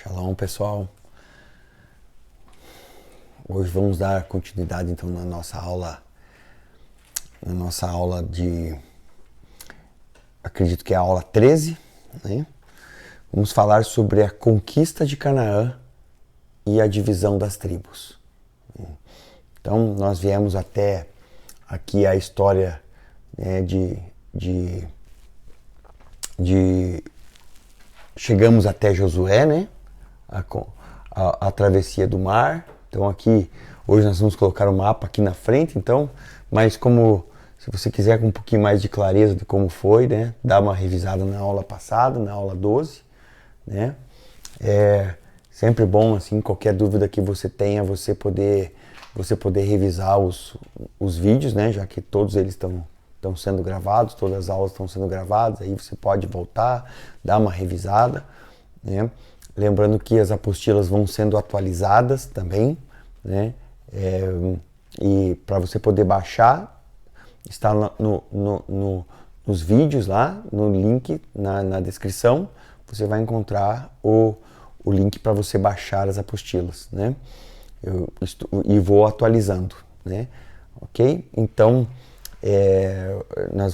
Shalom, pessoal. Hoje vamos dar continuidade então na nossa aula de, acredito que é a aula 13, né? Vamos falar sobre a conquista de Canaã e a divisão das tribos. Então nós viemos até aqui a história, né, chegamos até Josué, né? A travessia do mar. Então aqui, hoje nós vamos colocar o mapa aqui na frente, então, mas se você quiser com um pouquinho mais de clareza de como foi, né? Dá uma revisada na aula passada, na aula 12, né? É sempre bom, assim, qualquer dúvida que você tenha, você poder revisar os vídeos, né? Já que todos eles estão sendo gravados, todas as aulas estão sendo gravadas, aí você pode voltar, dar uma revisada, né? Lembrando que as apostilas vão sendo atualizadas também, né? E para você poder baixar, está nos vídeos lá, no link na descrição, você vai encontrar o link para você baixar as apostilas, né? E vou atualizando, né? Ok? Então,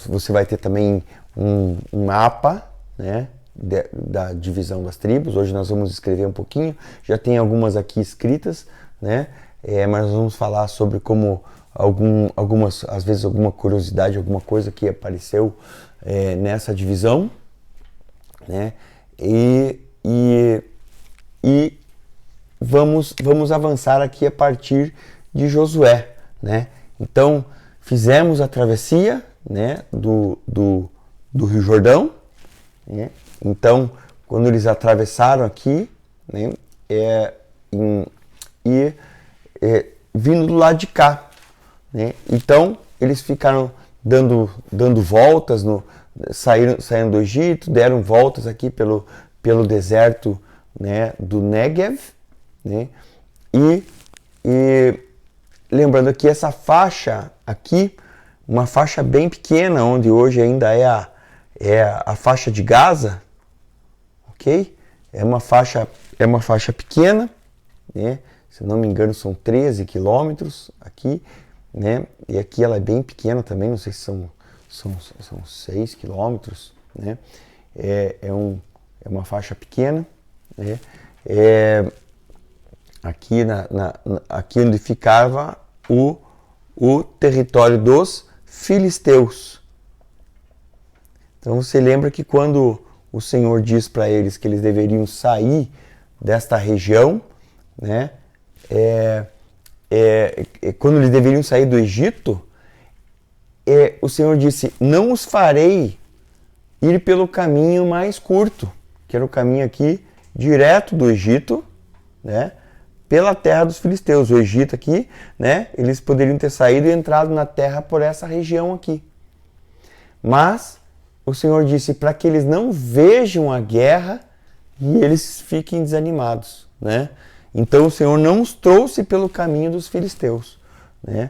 você vai ter também um mapa, né, da divisão das tribos. Hoje nós vamos escrever um pouquinho, já tem algumas aqui escritas, né? Mas nós vamos falar sobre como às vezes alguma curiosidade, alguma coisa que apareceu nessa divisão, né? E vamos avançar aqui a partir de Josué, né? Então fizemos a travessia, né, do Rio Jordão, né? Então, quando eles atravessaram aqui, né, vindo do lado de cá, né? Então, eles ficaram dando voltas, saíram do Egito, deram voltas aqui pelo deserto, né, do Negev, né? E lembrando que essa faixa aqui, uma faixa bem pequena, onde hoje ainda é a faixa de Gaza, ok? É uma faixa pequena, né? Se não me engano são 13 quilômetros aqui, né? E aqui ela é bem pequena também, não sei se são 6 quilômetros, né? É uma faixa pequena, né? Aqui onde ficava o território dos filisteus. Então você lembra que quando o Senhor diz para eles que eles deveriam sair desta região, né? Quando eles deveriam sair do Egito, o Senhor disse: não os farei ir pelo caminho mais curto, que era o caminho aqui direto do Egito, né? Pela terra dos filisteus. O Egito aqui, né? Eles poderiam ter saído e entrado na terra por essa região aqui. Mas o Senhor disse para que eles não vejam a guerra e eles fiquem desanimados, né? Então o Senhor não os trouxe pelo caminho dos filisteus, né?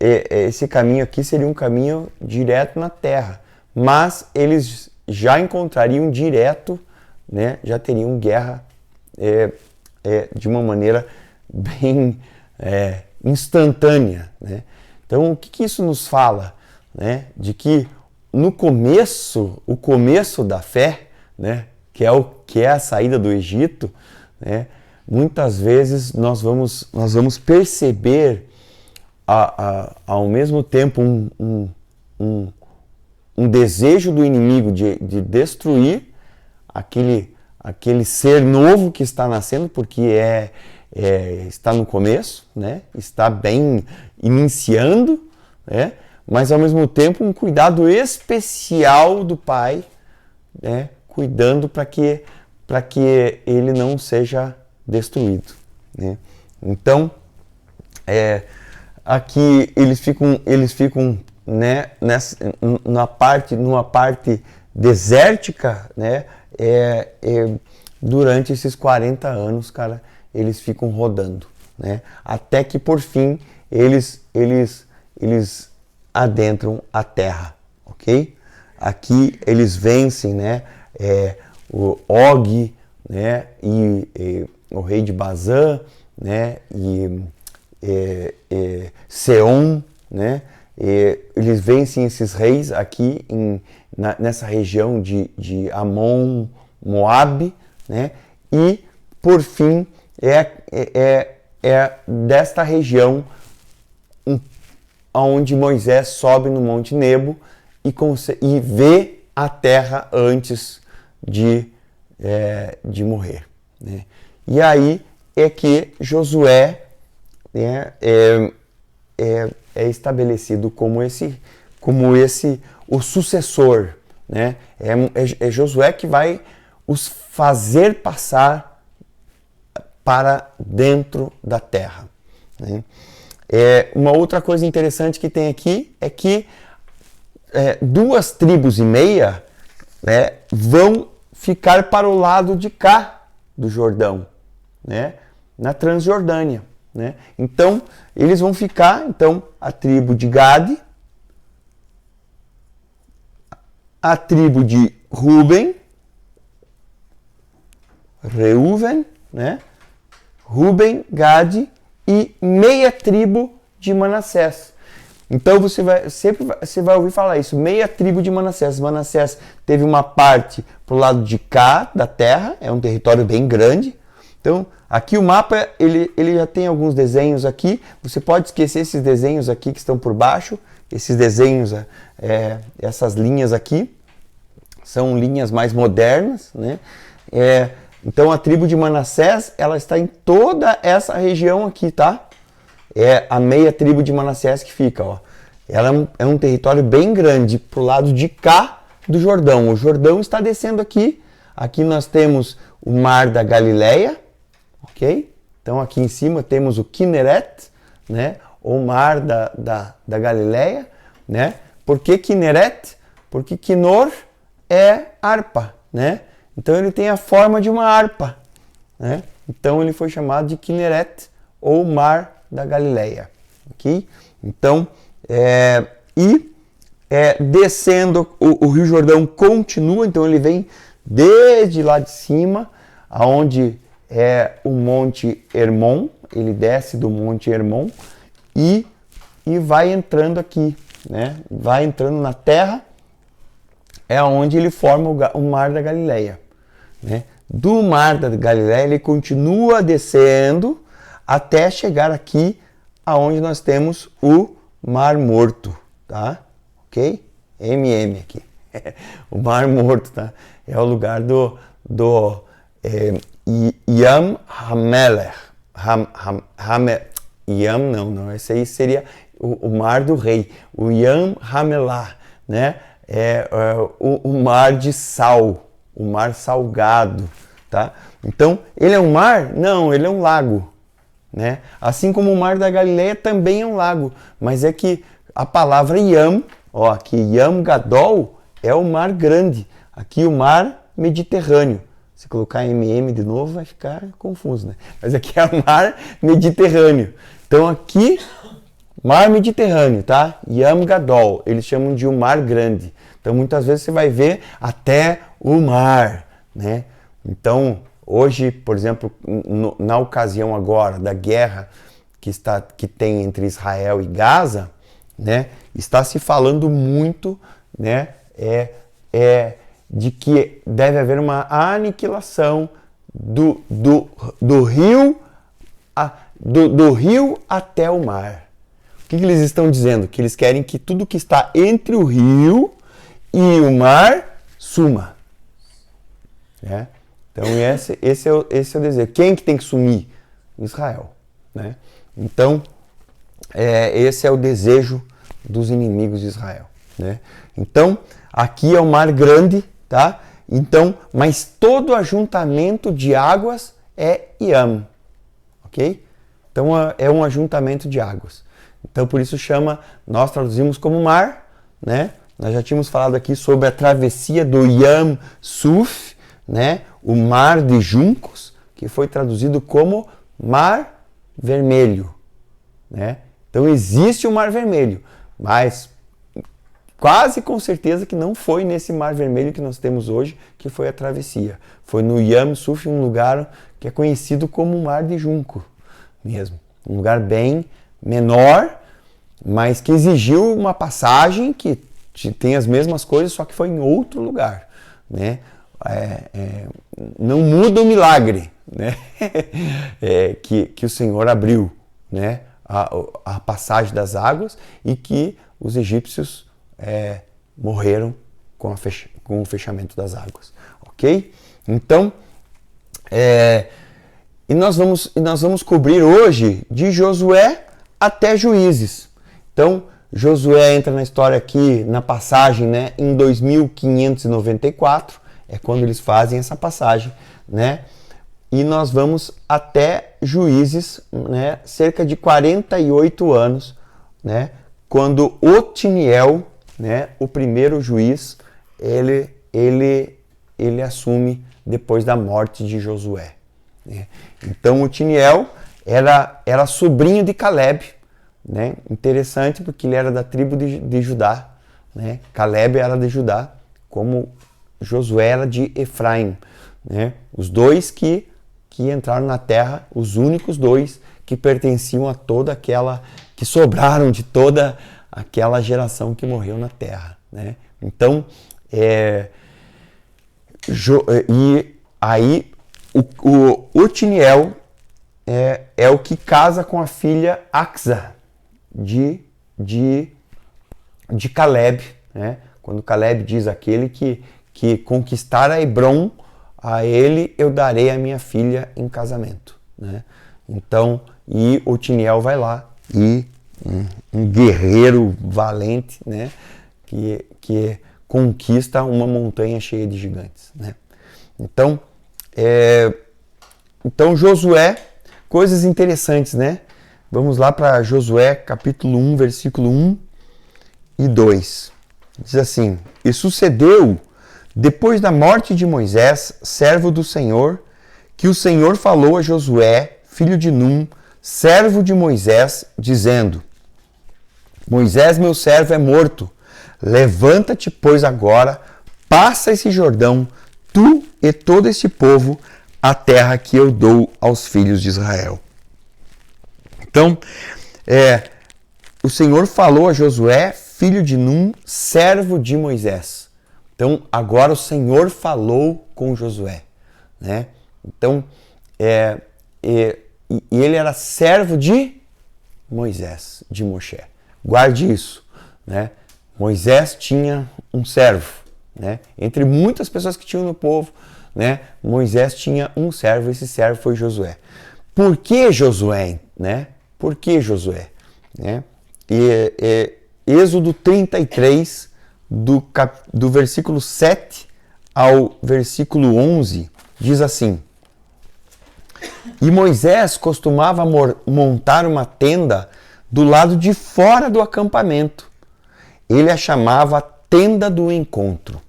Esse caminho aqui seria um caminho direto na terra, mas eles já encontrariam direto, né? Já teriam guerra de uma maneira bem instantânea, né? Então o que isso nos fala, né? De que no começo, o começo da fé, né? Que é a saída do Egito, né? Muitas vezes nós vamos perceber ao mesmo tempo um desejo do inimigo de destruir aquele ser novo que está nascendo, porque está no começo, né? Está bem iniciando, né? Mas ao mesmo tempo um cuidado especial do pai, né? Cuidando para que ele não seja destruído, né? Então aqui eles ficam, né, numa parte desértica, né? Durante esses 40 anos, cara, eles ficam rodando, né? Até que por fim eles adentram a terra, ok? Aqui eles vencem, né? O Og, né, e o rei de Bazã, né, e Seom, né, eles vencem esses reis aqui nessa região de Amon, Moabe, né, e por fim é desta região onde Moisés sobe no Monte Nebo e vê a terra antes de morrer, né? E aí é que Josué, né, é estabelecido como o sucessor, né? É Josué que vai os fazer passar para dentro da terra, né? Uma outra coisa interessante que tem aqui é que 2 tribos e meia, né, vão ficar para o lado de cá do Jordão, né, na Transjordânia, né? Então, eles vão ficar, a tribo de Gade, a tribo de Reuven, né? Ruben, Gade e meia tribo de Manassés. Então você vai ouvir falar isso, meia tribo de Manassés. Manassés teve uma parte para o lado de cá da terra, é um território bem grande. Então aqui o mapa ele já tem alguns desenhos aqui. Você pode esquecer esses desenhos aqui que estão por baixo. Esses desenhos, essas linhas aqui, são linhas mais modernas, né? Então a tribo de Manassés, ela está em toda essa região aqui, tá? É a meia tribo de Manassés que fica, ó. Ela é um território bem grande pro lado de cá do Jordão. O Jordão está descendo aqui. Aqui nós temos o Mar da Galileia, ok? Então aqui em cima temos o Kinneret, né? O Mar da Galileia, né? Por que Kinneret? Porque Kinnor é harpa, né? Então ele tem a forma de uma harpa, né? Então ele foi chamado de Kinneret ou Mar da Galileia, ok? Então, descendo, o Rio Jordão continua, então ele vem desde lá de cima, aonde é o Monte Hermon, ele desce do Monte Hermon e vai entrando aqui, né? Vai entrando na terra, é onde ele forma o Mar da Galileia, né? Do Mar da Galileia ele continua descendo até chegar aqui aonde nós temos o Mar Morto, tá? Ok? MM aqui. O Mar Morto, tá? É o lugar do Yam HaMelech. Yam não, esse aí seria o Mar do Rei. O Yam HaMelech, né? O mar de sal, o mar salgado, tá? Então, ele é um mar? Não, ele é um lago, né? Assim como o Mar da Galileia também é um lago, mas é que a palavra Yam, ó, aqui Yam Gadol é o mar grande, aqui o mar Mediterrâneo. Se colocar MM de novo vai ficar confuso, né? Mas aqui é o mar Mediterrâneo. Então aqui, mar Mediterrâneo, tá? Yam Gadol, eles chamam de o mar grande. Então muitas vezes você vai ver até o mar, né? Então hoje, por exemplo, na ocasião agora da guerra que tem entre Israel e Gaza, né? Está se falando muito, né? De que deve haver uma aniquilação do rio até o mar. O que eles estão dizendo? Que eles querem que tudo que está entre o rio e o mar suma, né? Então esse é o desejo. Quem que tem que sumir? Israel, né? Então esse é o desejo dos inimigos de Israel, né? Então aqui é o mar grande, tá? Então, mas todo ajuntamento de águas é Yam, ok? Então é um ajuntamento de águas. Então por isso nós traduzimos como mar, né? Nós já tínhamos falado aqui sobre a travessia do Yam Suf, né? O mar de juncos, que foi traduzido como Mar Vermelho, né? Então existe o Mar Vermelho, mas quase com certeza que não foi nesse Mar Vermelho que nós temos hoje que foi a travessia. Foi no Yam Suf, um lugar que é conhecido como Mar de Junco mesmo. Um lugar bem menor, mas que exigiu uma passagem que tem as mesmas coisas, só que foi em outro lugar, né? Não muda o milagre, né? Que o Senhor abriu, né? A passagem das águas e que os egípcios morreram com o fechamento das águas, ok? Então, e nós vamos cobrir hoje de Josué até Juízes. Então, Josué entra na história aqui, na passagem, né, em 2594, é quando eles fazem essa passagem, né? E nós vamos até Juízes, né, cerca de 48 anos, né, quando Otiniel, né, o primeiro juiz, ele assume depois da morte de Josué, né? Então Otiniel era sobrinho de Caleb, né? Interessante porque ele era da tribo de Judá, né? Caleb era de Judá, como Josué era de Efraim, né? Os dois que entraram na terra, os únicos dois que pertenciam a toda aquela, que sobraram de toda aquela geração que morreu na terra, né? Então, e aí o Otiniel é o que casa com a filha Axa de Caleb, né? Quando Caleb diz aquele que conquistar a Hebron, a ele eu darei a minha filha em casamento, né? Então, e Otiniel vai lá e um guerreiro valente, né? Que conquista uma montanha cheia de gigantes, né? Então, Josué, coisas interessantes, né? Vamos lá para Josué, capítulo 1, versículo 1 e 2. Diz assim: E sucedeu, depois da morte de Moisés, servo do Senhor, que o Senhor falou a Josué, filho de Num, servo de Moisés, dizendo: Moisés, meu servo, é morto. Levanta-te, pois, agora, passa esse Jordão, tu e todo este povo, a terra que eu dou aos filhos de Israel. Então, o Senhor falou a Josué, filho de Num, servo de Moisés. Então, agora o Senhor falou com Josué, né? Então, e ele era servo de Moisés, de Moshe. Guarde isso, né? Moisés tinha um servo, né? Entre muitas pessoas que tinham no povo, né? Moisés tinha um servo, esse servo foi Josué. Por que Josué, né? Por que Josué, né? Êxodo 33, do versículo 7 ao versículo 11, diz assim: E Moisés costumava montar uma tenda do lado de fora do acampamento. Ele a chamava Tenda do Encontro.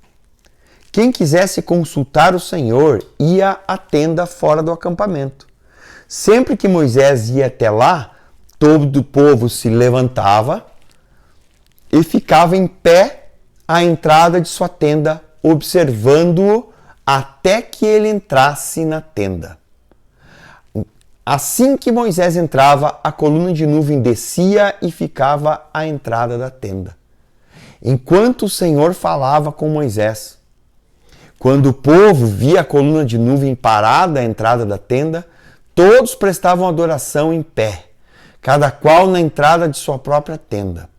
Quem quisesse consultar o Senhor ia à tenda fora do acampamento. Sempre que Moisés ia até lá, todo o povo se levantava e ficava em pé à entrada de sua tenda, observando-o até que ele entrasse na tenda. Assim que Moisés entrava, a coluna de nuvem descia e ficava à entrada da tenda, enquanto o Senhor falava com Moisés. Quando o povo via a coluna de nuvem parada à entrada da tenda, todos prestavam adoração em pé, cada qual na entrada de sua própria tenda.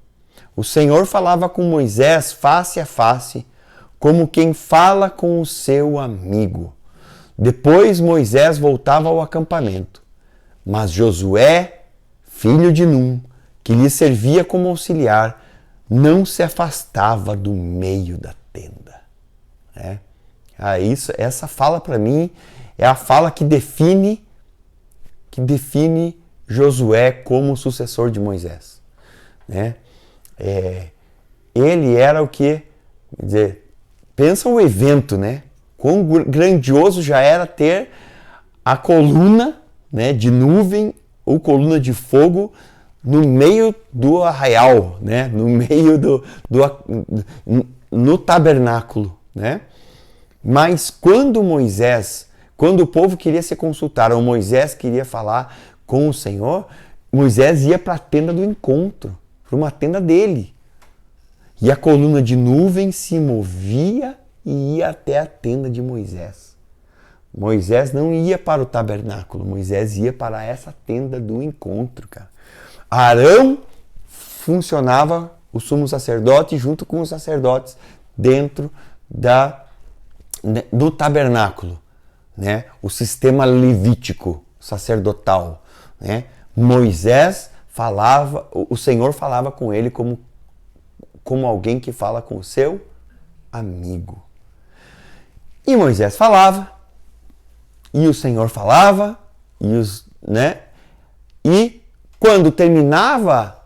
O Senhor falava com Moisés face a face, como quem fala com o seu amigo. Depois Moisés voltava ao acampamento, mas Josué, filho de Num, que lhe servia como auxiliar, não se afastava do meio da tenda. Essa fala para mim é a fala que define Josué como sucessor de Moisés, né? Ele era o que, quer dizer, pensa o evento, né? Quão grandioso já era ter a coluna, né, de nuvem ou coluna de fogo no meio do arraial, né? No meio no tabernáculo, né? Mas quando o povo queria se consultar, ou Moisés queria falar com o Senhor, Moisés ia para a tenda do encontro, para uma tenda dele. E a coluna de nuvem se movia e ia até a tenda de Moisés. Moisés não ia para o tabernáculo, Moisés ia para essa tenda do encontro, cara. Arão funcionava, o sumo sacerdote, junto com os sacerdotes, dentro do tabernáculo, né? O sistema levítico, sacerdotal, né? Moisés falava, o Senhor falava com ele como alguém que fala com o seu amigo. E Moisés falava, e o Senhor falava, né? E quando terminava,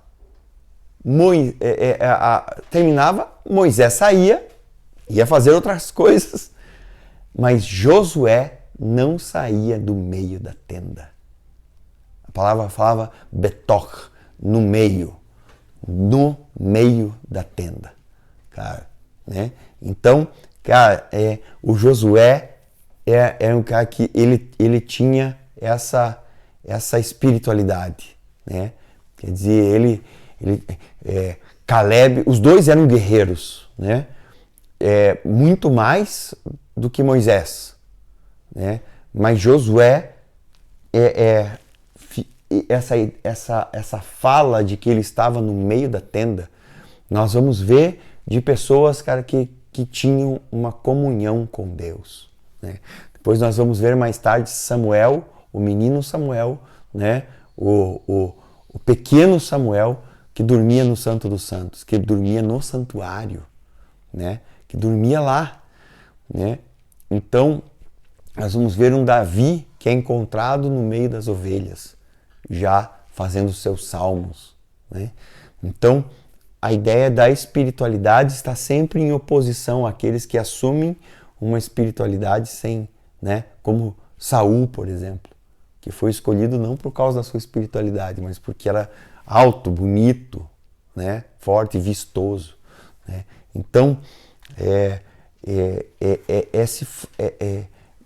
Moisés saía, ia fazer outras coisas, mas Josué não saía do meio da tenda. A palavra falava betor, no meio da tenda, cara, né? Então, cara, o Josué é um cara que ele tinha essa espiritualidade, né? Quer dizer, Caleb, os dois eram guerreiros, né? Muito mais do que Moisés, né? Mas Josué essa fala de que ele estava no meio da tenda, nós vamos ver de pessoas, cara, que tinham uma comunhão com Deus, né? Depois nós vamos ver mais tarde Samuel, o menino Samuel, né? O pequeno Samuel, que dormia no Santo dos Santos, que dormia no santuário, né? Que dormia lá, né? Então, nós vamos ver um Davi que é encontrado no meio das ovelhas, já fazendo seus salmos, né? Então, a ideia da espiritualidade está sempre em oposição àqueles que assumem uma espiritualidade sem, né? Como Saul, por exemplo, que foi escolhido não por causa da sua espiritualidade, mas porque era alto, bonito, né? Forte e vistoso, né? Então,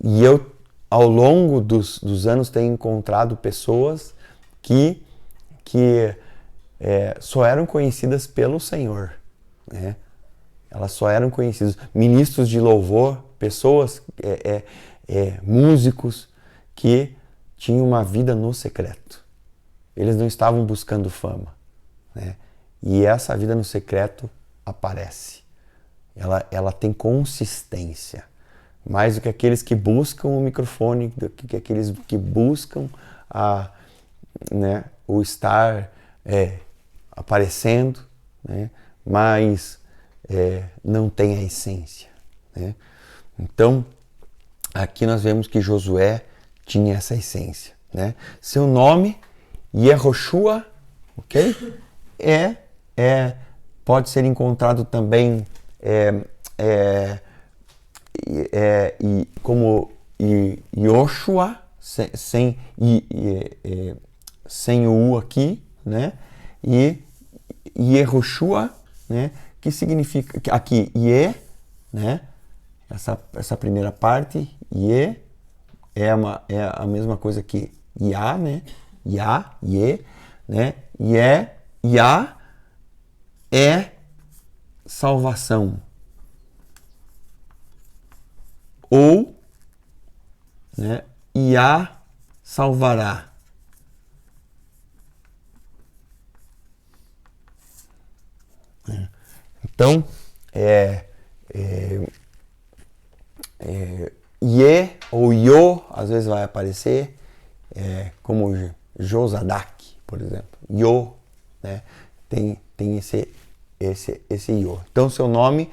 e eu, ao longo dos anos, tenho encontrado pessoas que só eram conhecidas pelo Senhor, né? Elas só eram conhecidas, ministros de louvor, pessoas, músicos que tinham uma vida no secreto. Eles não estavam buscando fama, né? E essa vida no secreto aparece. Ela tem consistência. Mais do que aqueles que buscam o microfone, do que aqueles que buscam né, o estar aparecendo, né, mas não tem a essência, né? Então, aqui nós vemos que Josué tinha essa essência, né? Seu nome, Yehoshua, ok? Pode ser encontrado também como Yoshua, sem o U aqui, né? E Yehoshua, né? Que significa aqui Ye, né? Essa primeira parte, Ye, é a mesma coisa que Yah, né? Yah, Ye, né? Yah é salvação. Ou, né, Yah salvará. Então, Ye ou Yo, às vezes vai aparecer, como Josadak, por exemplo. Yo, né, tem esse Yo. Então, seu nome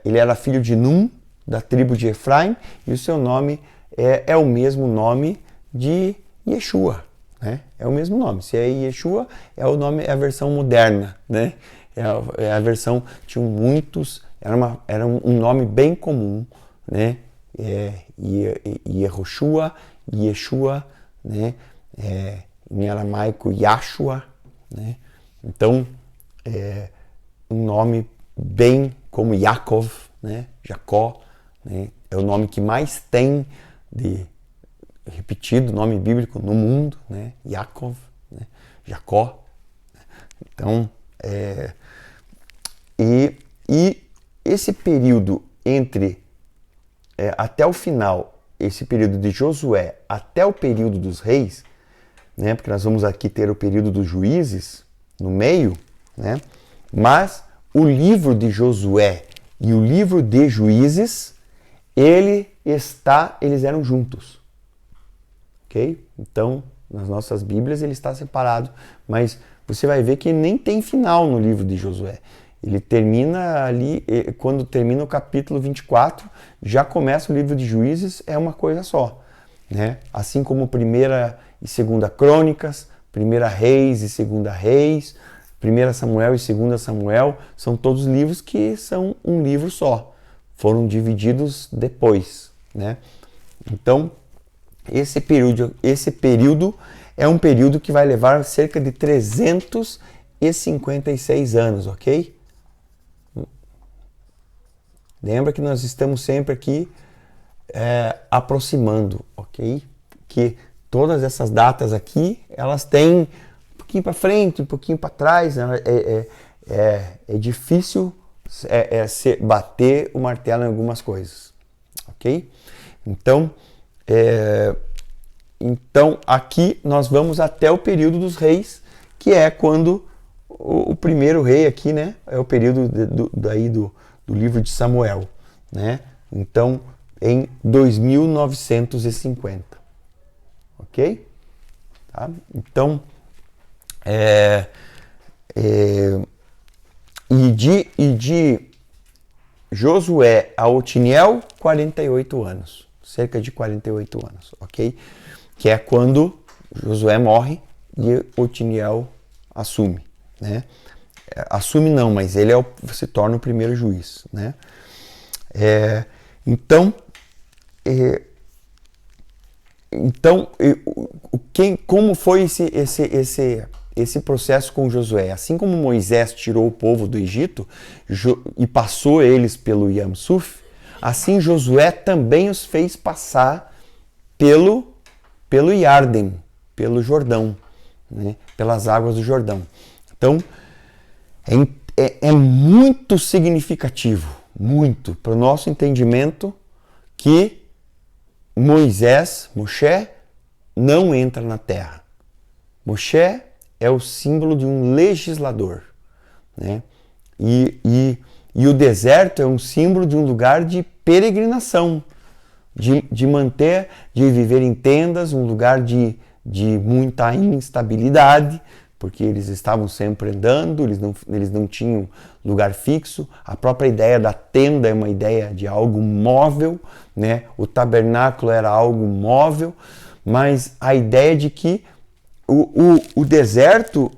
ele era filho de Num, da tribo de Efraim, e o seu nome é o mesmo nome de Yeshua, né? É o mesmo nome. Se é Yeshua, é a versão moderna, né? É a versão, tinham muitos, era um nome bem comum, né? Yehoshua, Yeshua, né? em aramaico Yashua, né? Então, um nome bem como Yaakov, né? Jacó, né? É o nome que mais tem de repetido nome bíblico no mundo, né? Yaakov, né? Jacó. Então, e esse período entre até o final, esse período de Josué até o período dos reis, né? Porque nós vamos aqui ter o período dos juízes no meio, né? Mas o livro de Josué e o livro de Juízes, eles eram juntos, ok? Então, nas nossas Bíblias ele está separado, mas você vai ver que nem tem final no livro de Josué. Ele termina ali, quando termina o capítulo 24, já começa o livro de Juízes, é uma coisa só, né? Assim como 1ª e 2ª Crônicas, 1ª Reis e 2ª Reis, 1ª Samuel e 2ª Samuel, são todos livros que são um livro só. Foram divididos depois, né? Então, esse período é um período que vai levar cerca de 356 anos, ok? Lembra que nós estamos sempre aqui aproximando, ok? Que todas essas datas aqui, elas têm um pouquinho para frente, um pouquinho para trás, né? É difícil bater o martelo em algumas coisas, ok? Então, aqui nós vamos até o período dos reis, que é quando o primeiro rei aqui, né? É o período do livro de Samuel, né? Então, em 2950, ok? Tá? Então, e de Josué a Otiniel, 48 anos, cerca de 48 anos, ok? Que é quando Josué morre e Otiniel assume, né? Assume não, mas ele se torna o primeiro juiz, né? Como foi esse processo com Josué? Assim como Moisés tirou o povo do Egito e passou eles pelo Yam Suf, assim Josué também os fez passar pelo Iarden, pelo Jordão, né? Pelas águas do Jordão. Então, é muito significativo, muito, para o nosso entendimento, que Moshe, não entra na terra. Moshe é o símbolo de um legislador, né? E o deserto é um símbolo de um lugar de peregrinação, de viver em tendas, um lugar de muita instabilidade, porque eles estavam sempre andando, eles não tinham lugar fixo. A própria ideia da tenda é uma ideia de algo móvel, né? O tabernáculo era algo móvel, mas a ideia de que o deserto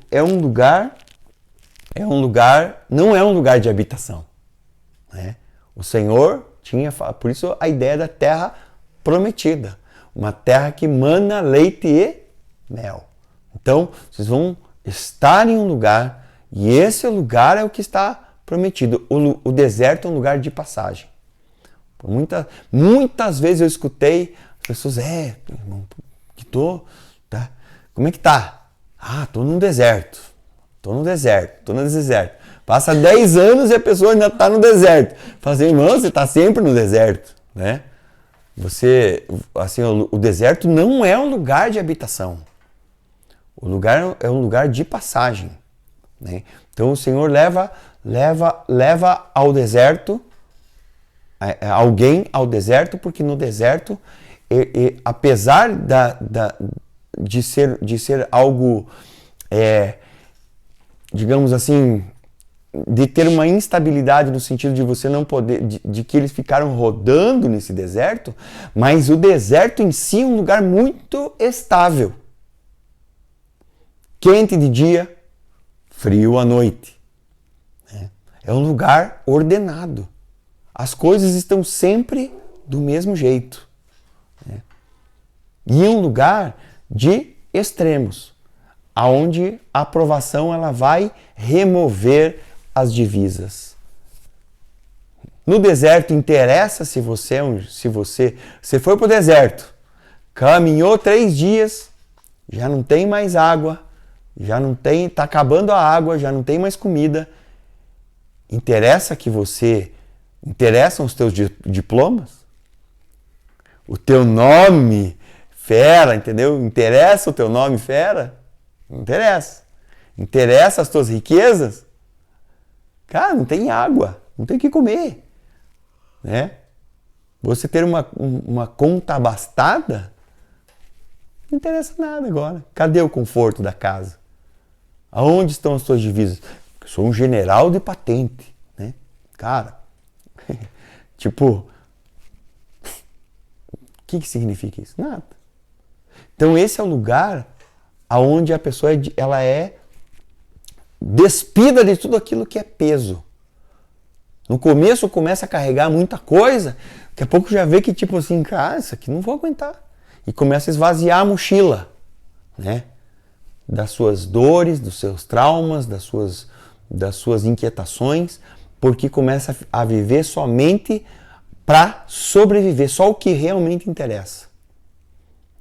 não é um lugar de habitação, né? O Senhor tinha, por isso a ideia da terra prometida, uma terra que mana leite e mel. Então, vocês vão estar em um lugar, e esse lugar é o que está prometido. O deserto é um lugar de passagem. Muitas vezes eu escutei as pessoas, irmão, tá? Como é que tá? Tô no deserto. Passa 10 anos e a pessoa ainda está no deserto. Fala assim, irmão, você está sempre no deserto, né? O deserto não é um lugar de habitação. O lugar é um lugar de passagem, né? Então o Senhor leva ao deserto, alguém ao deserto, porque no deserto, apesar de ser algo, digamos assim, de ter uma instabilidade no sentido de você não poder, de que eles ficaram rodando nesse deserto, mas o deserto em si é um lugar muito estável. Quente de dia, frio à noite. É um lugar ordenado. As coisas estão sempre do mesmo jeito. E é um lugar de extremos. aonde a aprovação ela vai remover as divisas. No deserto interessa se você foi para o deserto, caminhou 3 dias, já não tem mais água, está acabando a água, já não tem mais comida. Interessam os teus diplomas? O teu nome fera, entendeu? Interessa o teu nome fera? Não interessa. Interessa as tuas riquezas? Cara, não tem água, não tem o que comer. Né? Você ter uma conta abastada, não interessa nada agora. Cadê o conforto da casa? Aonde estão as suas divisas? Eu sou um general de patente, né? Cara, tipo, o que significa isso? Nada. Então esse é o lugar aonde a pessoa ela é despida de tudo aquilo que é peso. No começo começa a carregar muita coisa, daqui a pouco já vê que tipo assim, cara, isso aqui não vou aguentar. E começa a esvaziar a mochila, né? Das suas dores, dos seus traumas, das suas inquietações, porque começa a viver somente para sobreviver, só o que realmente interessa.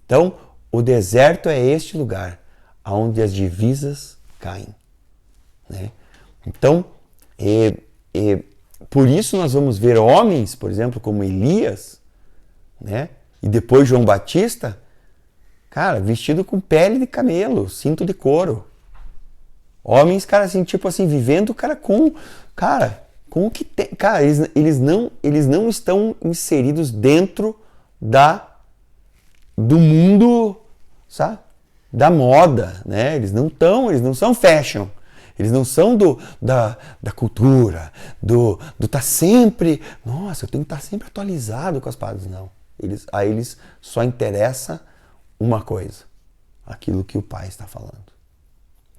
Então, o deserto é este lugar onde as divisas caem. Né? Então, por isso nós vamos ver homens, por exemplo, como Elias, né? E depois João Batista, cara, vestido com pele de camelo, cinto de couro. Homens, cara, assim, tipo assim, vivendo, cara, com o que tem. Cara, eles não estão inseridos dentro do mundo, sabe? Da moda, né? Eles não são fashion. Eles não são da cultura, do tá sempre, nossa, eu tenho que estar sempre atualizado com as paradas. Não. A eles só interessa uma coisa, aquilo que o pai está falando.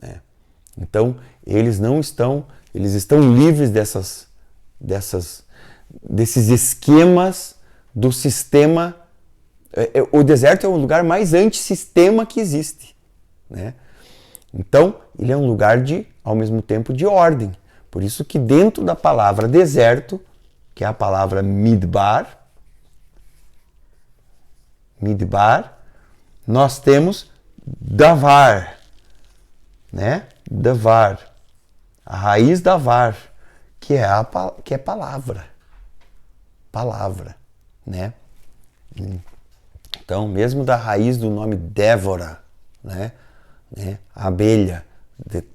Né? Então, eles estão livres desses esquemas do sistema. O deserto é o lugar mais antissistema que existe. Né? Então, ele é um lugar ao mesmo tempo, de ordem. Por isso que dentro da palavra deserto, que é a palavra midbar, nós temos davar, né? Davar, a raiz davar, que é palavra, né? Então, mesmo da raiz do nome Débora, né? A abelha.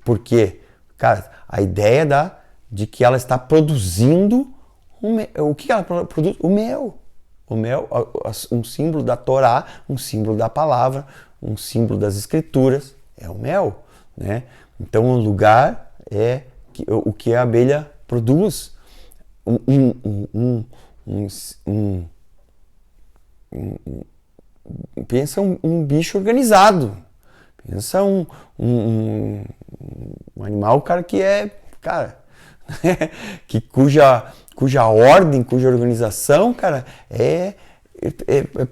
Por quê? Cara, a ideia de que ela está produzindo o que ela produz? O mel. O mel, um símbolo da Torá, um símbolo da palavra, um símbolo das escrituras, é o mel. Né? Então, o lugar é o que a abelha produz. Pensa um bicho organizado. Pensa um animal, cara, que é, cara, cuja ordem, cuja organização, cara, é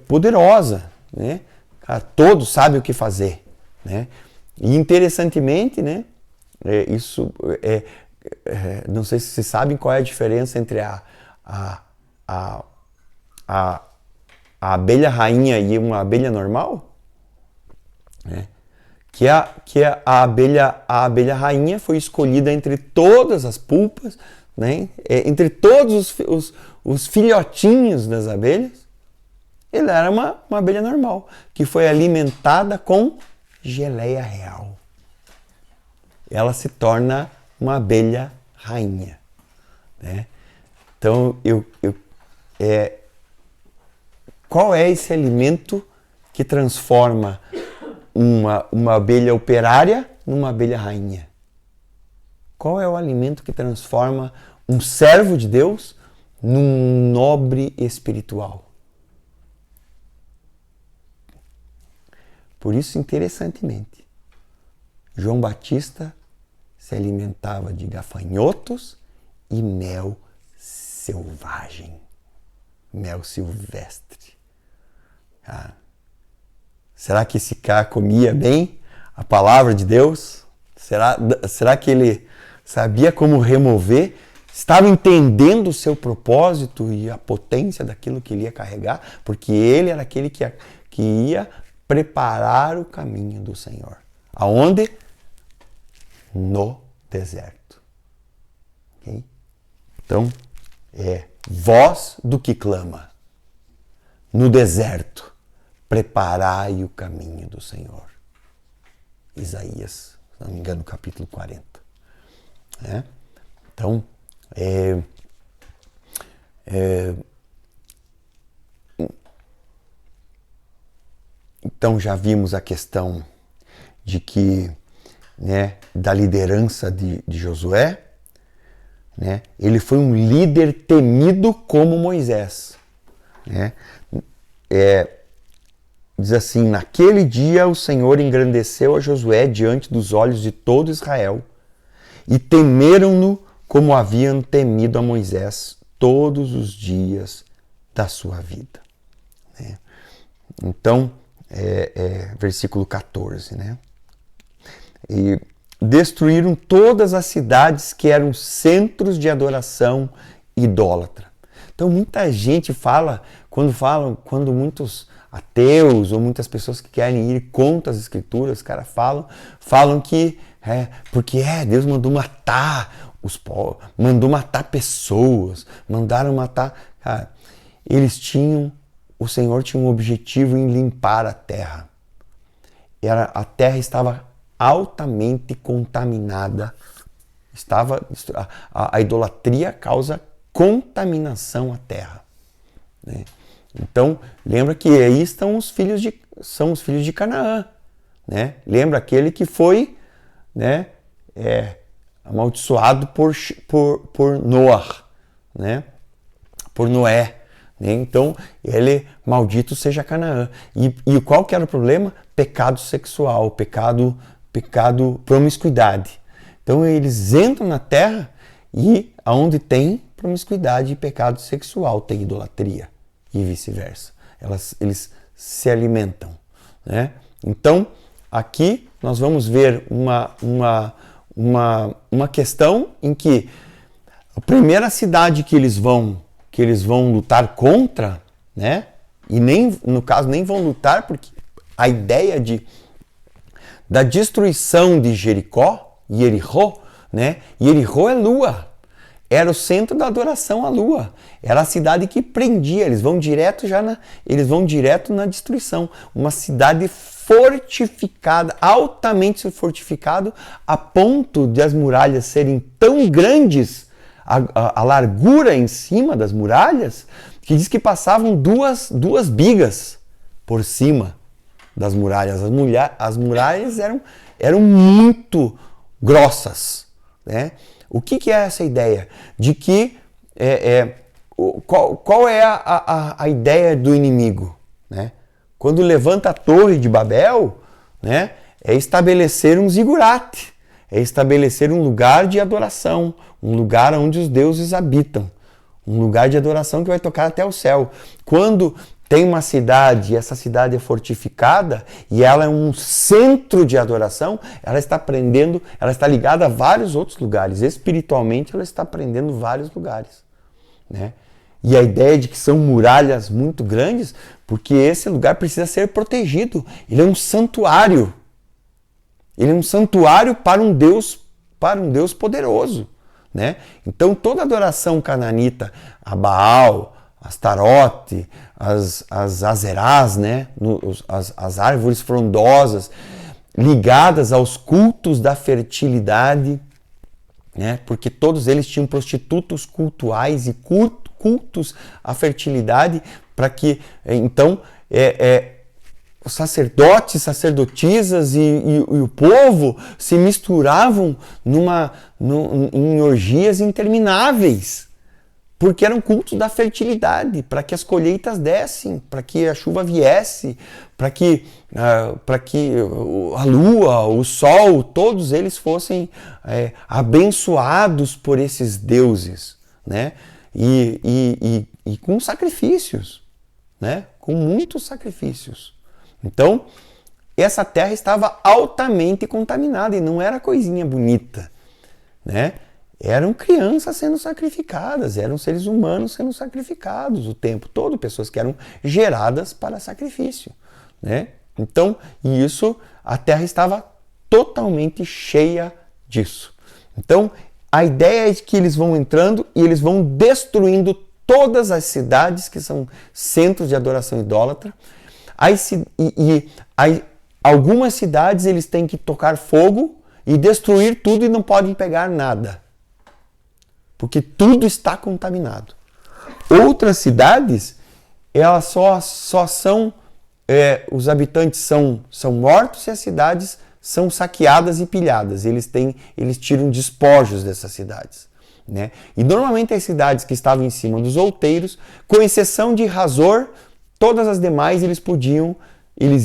poderosa, né? Cara, todos sabem o que fazer, né? E interessantemente, né? Não sei se vocês sabem qual é a diferença entre a abelha rainha e uma abelha normal, né? Que a abelha rainha foi escolhida entre todas as pulpas, né? Entre todos os filhotinhos das abelhas. Ela era uma abelha normal, que foi alimentada com geleia real. Ela se torna uma abelha rainha. Né? Então, qual é esse alimento que transforma uma abelha operária numa abelha rainha? Qual é o alimento que transforma um servo de Deus num nobre espiritual? Por isso, interessantemente, João Batista se alimentava de gafanhotos e mel selvagem, mel silvestre. Será que esse cara comia bem a palavra de Deus? Será que ele sabia como remover? Estava entendendo o seu propósito e a potência daquilo que ele ia carregar? Porque ele era aquele que ia preparar o caminho do Senhor. Aonde? No deserto. Okay? Então, voz do que clama. No deserto, preparai o caminho do Senhor. Isaías, se não me engano, capítulo 40. Então, então já vimos a questão de que, né, da liderança de Josué, né? Ele foi um líder temido como Moisés, né? Diz assim: naquele dia o Senhor engrandeceu a Josué diante dos olhos de todo Israel e temeram-no como haviam temido a Moisés todos os dias da sua vida. Né? Então, versículo 14, né? E destruíram todas as cidades que eram centros de adoração idólatra. Então, muita gente quando muitos ateus ou muitas pessoas que querem ir contra as escrituras, cara, falam que porque Deus mandou matar os povos, mandou matar pessoas, mandaram matar. Cara, o Senhor tinha um objetivo em limpar a terra. A terra estava altamente contaminada. A idolatria causa contaminação à terra. Né? Então, lembra que aí são os filhos de Canaã. Né? Lembra aquele que foi, né, amaldiçoado por Noé. Né? Por Noé. Né? Então, maldito seja Canaã. E qual que era o problema? Pecado sexual, pecado promiscuidade. Então, eles entram na terra e aonde tem promiscuidade e pecado sexual, tem idolatria e vice-versa. Eles se alimentam. Né? Então, aqui nós vamos ver uma questão em que a primeira cidade que eles vão lutar contra, né? E no caso nem vão lutar, porque a ideia da destruição de Jericó, né? Jericó é lua. Era o centro da adoração à lua. Era a cidade que prendia. Eles vão direto na destruição. Uma cidade fortificada, altamente fortificada, a ponto de as muralhas serem tão grandes, a largura em cima das muralhas, que diz que passavam duas bigas por cima das muralhas. As muralhas eram muito grossas. Né? O que é essa ideia? De que qual é a ideia do inimigo? Né? Quando levanta a torre de Babel, né, é estabelecer um zigurate, é estabelecer um lugar de adoração, um lugar onde os deuses habitam, um lugar de adoração que vai tocar até o céu. Quando tem uma cidade e essa cidade é fortificada e ela é um centro de adoração, ela está ligada a vários outros lugares. Espiritualmente, ela está prendendo vários lugares. Né? E a ideia de que são muralhas muito grandes, porque esse lugar precisa ser protegido. Ele é um santuário. Ele é um santuário para um Deus poderoso. Né? Então, toda adoração cananita a Baal, Astarote, as Azerás, né? as árvores frondosas, ligadas aos cultos da fertilidade, né? Porque todos eles tinham prostitutos cultuais e cultos à fertilidade, para que, então, os sacerdotes, sacerdotisas e o povo se misturavam em orgias intermináveis, porque eram cultos da fertilidade, para que as colheitas dessem, para que a chuva viesse, para que a lua, o sol, todos eles fossem abençoados por esses deuses, né? E com sacrifícios, né? Com muitos sacrifícios. Então, essa terra estava altamente contaminada e não era coisinha bonita, né? Eram crianças sendo sacrificadas, eram seres humanos sendo sacrificados o tempo todo, pessoas que eram geradas para sacrifício, né? Então, isso, a terra estava totalmente cheia disso. Então, a ideia é que eles vão entrando e eles vão destruindo todas as cidades que são centros de adoração idólatra. Algumas cidades eles têm que tocar fogo e destruir tudo e não podem pegar nada, porque tudo está contaminado. Outras cidades, elas só são, os habitantes são mortos e as cidades são saqueadas e pilhadas. Eles tiram despojos dessas cidades, né? E normalmente as cidades que estavam em cima dos outeiros, com exceção de Hazor, todas as demais eles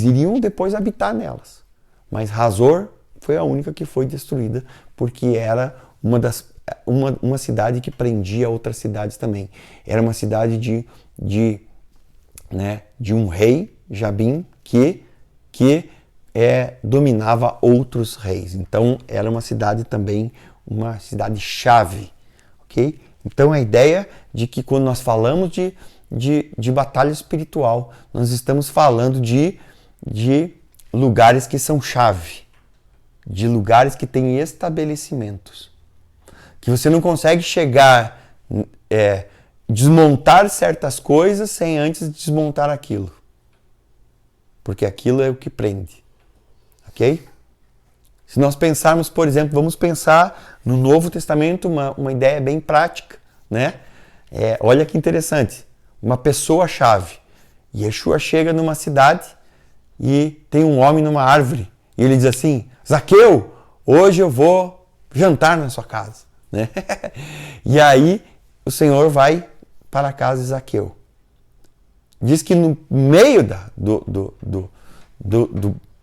iriam depois habitar nelas. Mas Hazor foi a única que foi destruída, porque era uma cidade que prendia outras cidades também. Era uma cidade de um rei, Jabim, que dominava outros reis. Então era uma cidade também, uma cidade-chave. Okay? Então a ideia de que quando nós falamos de batalha espiritual, nós estamos falando de lugares que são chave, de lugares que têm estabelecimentos, que você não consegue chegar, desmontar certas coisas sem antes desmontar aquilo, porque aquilo é o que prende, ok? Se nós pensarmos, por exemplo, vamos pensar no Novo Testamento, uma ideia bem prática, né? Olha que interessante, uma pessoa-chave. Yeshua chega numa cidade e tem um homem numa árvore e ele diz assim: Zaqueu, hoje eu vou jantar na sua casa, né? E aí o Senhor vai para a casa de Zaqueu. Diz que no meio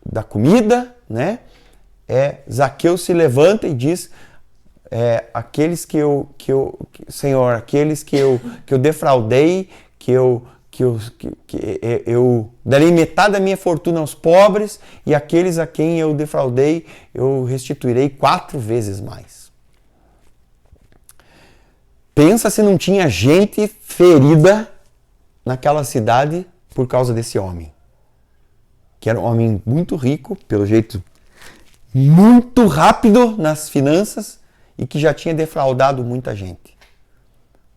da comida, né? Zaqueu se levanta e diz: Senhor, aqueles que eu defraudei, que eu darei metade da minha fortuna aos pobres, e aqueles a quem eu defraudei, eu restituirei 4 vezes mais. Pensa se não tinha gente ferida naquela cidade por causa desse homem, que era um homem muito rico, pelo jeito muito rápido nas finanças e que já tinha defraudado muita gente,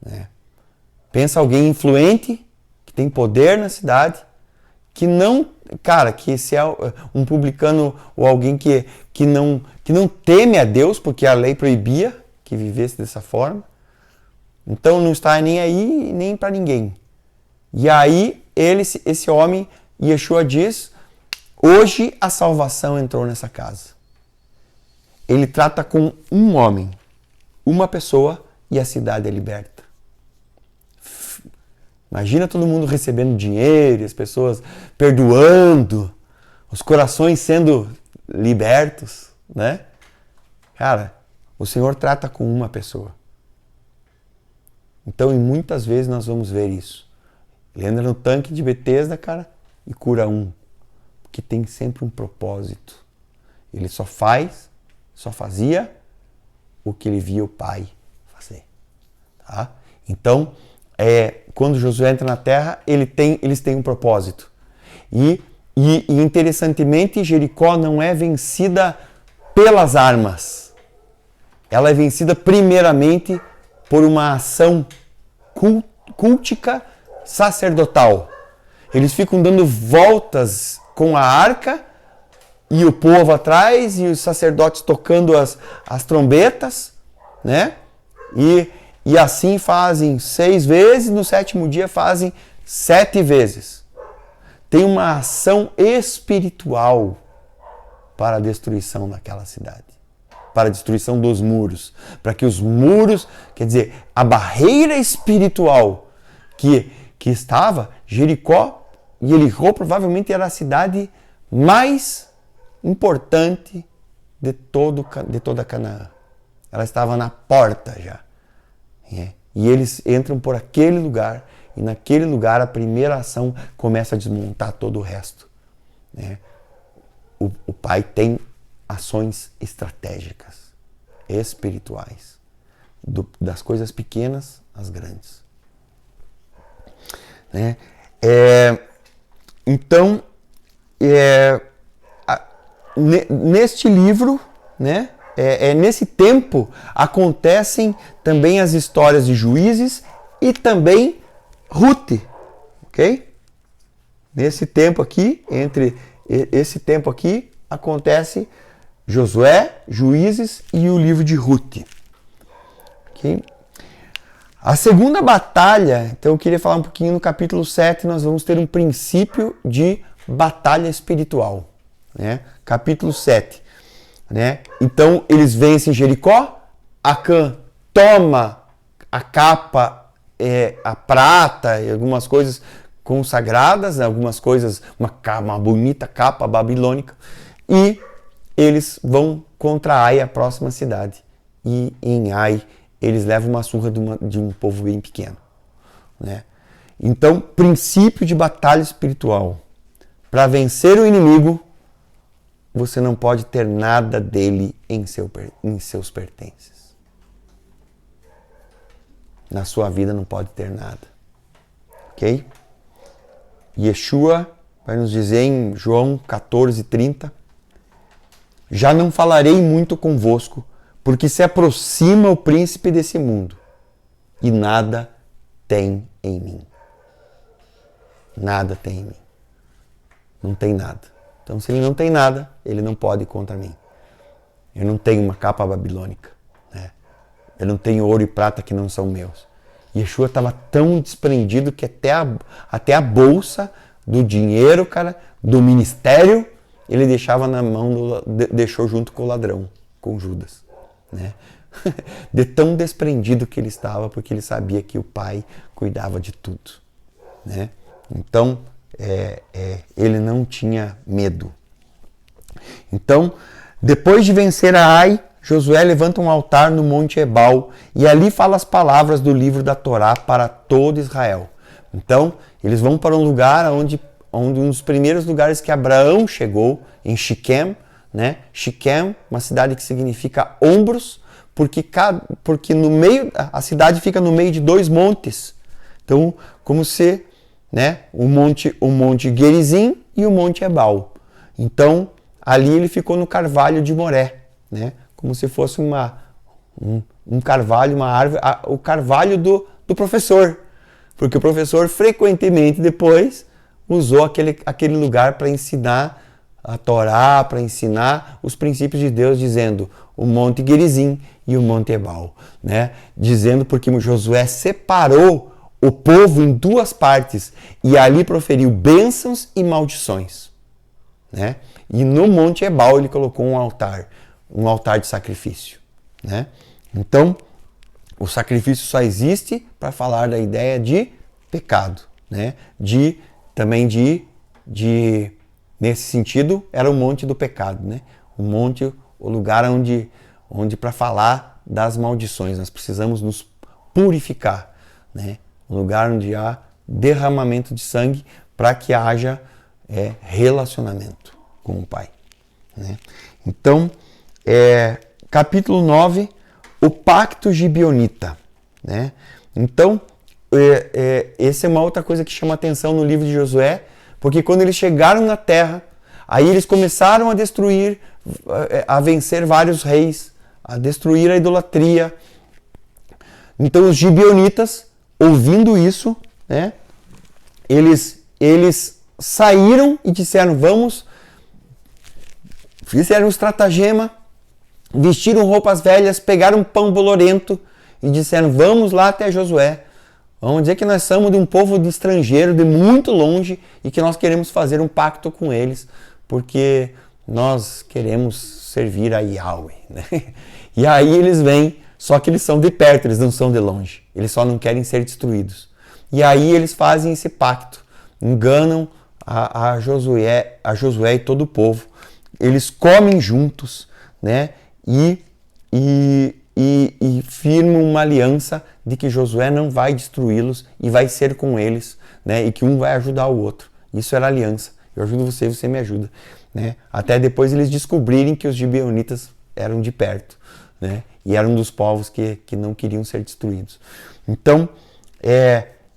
né? Pensa alguém influente, que tem poder na cidade, que não, que se é um publicano ou alguém que não teme a Deus, porque a lei proibia que vivesse dessa forma, então não está nem aí nem para ninguém. E aí esse homem, Yeshua diz: hoje a salvação entrou nessa casa. Ele trata com um homem, uma pessoa, e a cidade é liberta. Imagina todo mundo recebendo dinheiro, as pessoas perdoando, os corações sendo libertos, né? Cara, o Senhor trata com uma pessoa. Então, e muitas vezes nós vamos ver isso. Ele entra no tanque de Betesda, cara, e cura um. Porque tem sempre um propósito. Ele só fazia o que ele via o Pai fazer. Tá? Então, quando Josué entra na terra, eles têm um propósito. E interessantemente, Jericó não é vencida pelas armas. Ela é vencida primeiramente por uma ação cultica sacerdotal. Eles ficam dando voltas com a arca e o povo atrás e os sacerdotes tocando as trombetas, né? E assim fazem 6 vezes, no 7º dia fazem 7 vezes. Tem uma ação espiritual para a destruição daquela cidade, para a destruição dos muros, para que os muros, quer dizer, a barreira espiritual que estava, Jericó, e Jericó provavelmente era a cidade mais importante de toda Canaã. Ela estava na porta já. E eles entram por aquele lugar, e naquele lugar a primeira ação começa a desmontar todo o resto, né? o Pai tem ações estratégicas, espirituais, das coisas pequenas às grandes. Né? Então, neste livro, né, nesse tempo, acontecem também as histórias de Juízes e também Ruth, ok? Nesse tempo aqui, entre esse tempo aqui, acontece Josué, Juízes e o livro de Ruth. Okay? A segunda batalha, então eu queria falar um pouquinho no capítulo 7, nós vamos ter um princípio de batalha espiritual. Né? Capítulo 7. Né? Então eles vencem Jericó, Acã toma a capa, a prata e algumas coisas consagradas, algumas coisas, uma bonita capa babilônica, e eles vão contra Ai, a próxima cidade. E em Ai eles levam uma surra de um povo bem pequeno. Né? Então, princípio de batalha espiritual. Para vencer o inimigo, você não pode ter nada dele em seus pertences. Na sua vida não pode ter nada. Ok? Yeshua vai nos dizer em João 14:30: já não falarei muito convosco, porque se aproxima o príncipe desse mundo, e nada tem em mim. Nada tem em mim. Não tem nada. Então, se ele não tem nada, ele não pode ir contra mim. Eu não tenho uma capa babilônica. Né? Eu não tenho ouro e prata que não são meus. Yeshua estava tão desprendido que até a bolsa do dinheiro, cara, do ministério, ele deixava na mão, deixou junto com o ladrão, com Judas. Né? De tão desprendido que ele estava, porque ele sabia que o Pai cuidava de tudo. Né? Então, ele não tinha medo. Então, depois de vencer a Ai, Josué levanta um altar no Monte Ebal e ali fala as palavras do livro da Torá para todo Israel. Então, eles vão para um lugar onde um dos primeiros lugares que Abraão chegou, em Shiquém, né? Shiquém, uma cidade que significa ombros, porque no meio, a cidade fica no meio de dois montes. Então, como se, né, o monte Gerizim e o monte Ebal. Então, ali ele ficou no carvalho de Moré, né? Como se fosse um carvalho, uma árvore, o carvalho do professor. Porque o professor frequentemente depois usou aquele lugar para ensinar a Torá, para ensinar os princípios de Deus, dizendo o Monte Gerizim e o Monte Ebal. Né? Dizendo porque Josué separou o povo em duas partes e ali proferiu bênçãos e maldições. Né? E no Monte Ebal ele colocou um altar de sacrifício. Né? Então, o sacrifício só existe para falar da ideia de pecado. Né? Nesse sentido, era o monte do pecado. Né? O lugar onde para falar das maldições, nós precisamos nos purificar. Né? Um lugar onde há derramamento de sangue para que haja relacionamento com o Pai. Né? Então, capítulo 9, o pacto gibeonita. Né? Então, essa é uma outra coisa que chama atenção no livro de Josué, porque quando eles chegaram na terra, aí eles começaram a destruir, a vencer vários reis, a destruir a idolatria. Então, os gibeonitas, ouvindo isso, né, eles saíram e disseram, fizeram um estratagema, vestiram roupas velhas, pegaram um pão bolorento e disseram, vamos lá até Josué. Vamos dizer que nós somos de um povo de estrangeiro, de muito longe, e que nós queremos fazer um pacto com eles, porque nós queremos servir a Yahweh. Né? E aí eles vêm, só que eles são de perto, eles não são de longe. Eles só não querem ser destruídos. E aí eles fazem esse pacto, enganam a Josué e todo o povo. Eles comem juntos, né? E firmam uma aliança de que Josué não vai destruí-los e vai ser com eles, né? E que um vai ajudar o outro. Isso era aliança. eu ajudo você, você me ajuda, né? Até depois eles descobrirem que os gibeonitas eram de perto, né? E eram um dos povos que não queriam ser destruídos. Então,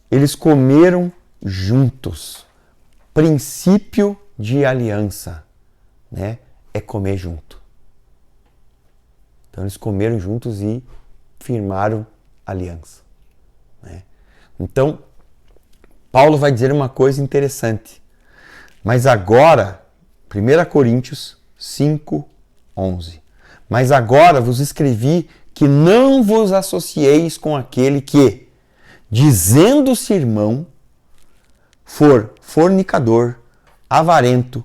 eles comeram juntos. Princípio de aliança, né? É comer junto. Então eles comeram juntos e firmaram aliança, né? Então, Paulo vai dizer uma coisa interessante. Mas agora, 1 Coríntios 5:11. Mas agora vos escrevi que não vos associeis com aquele que, dizendo-se irmão, for fornicador, avarento,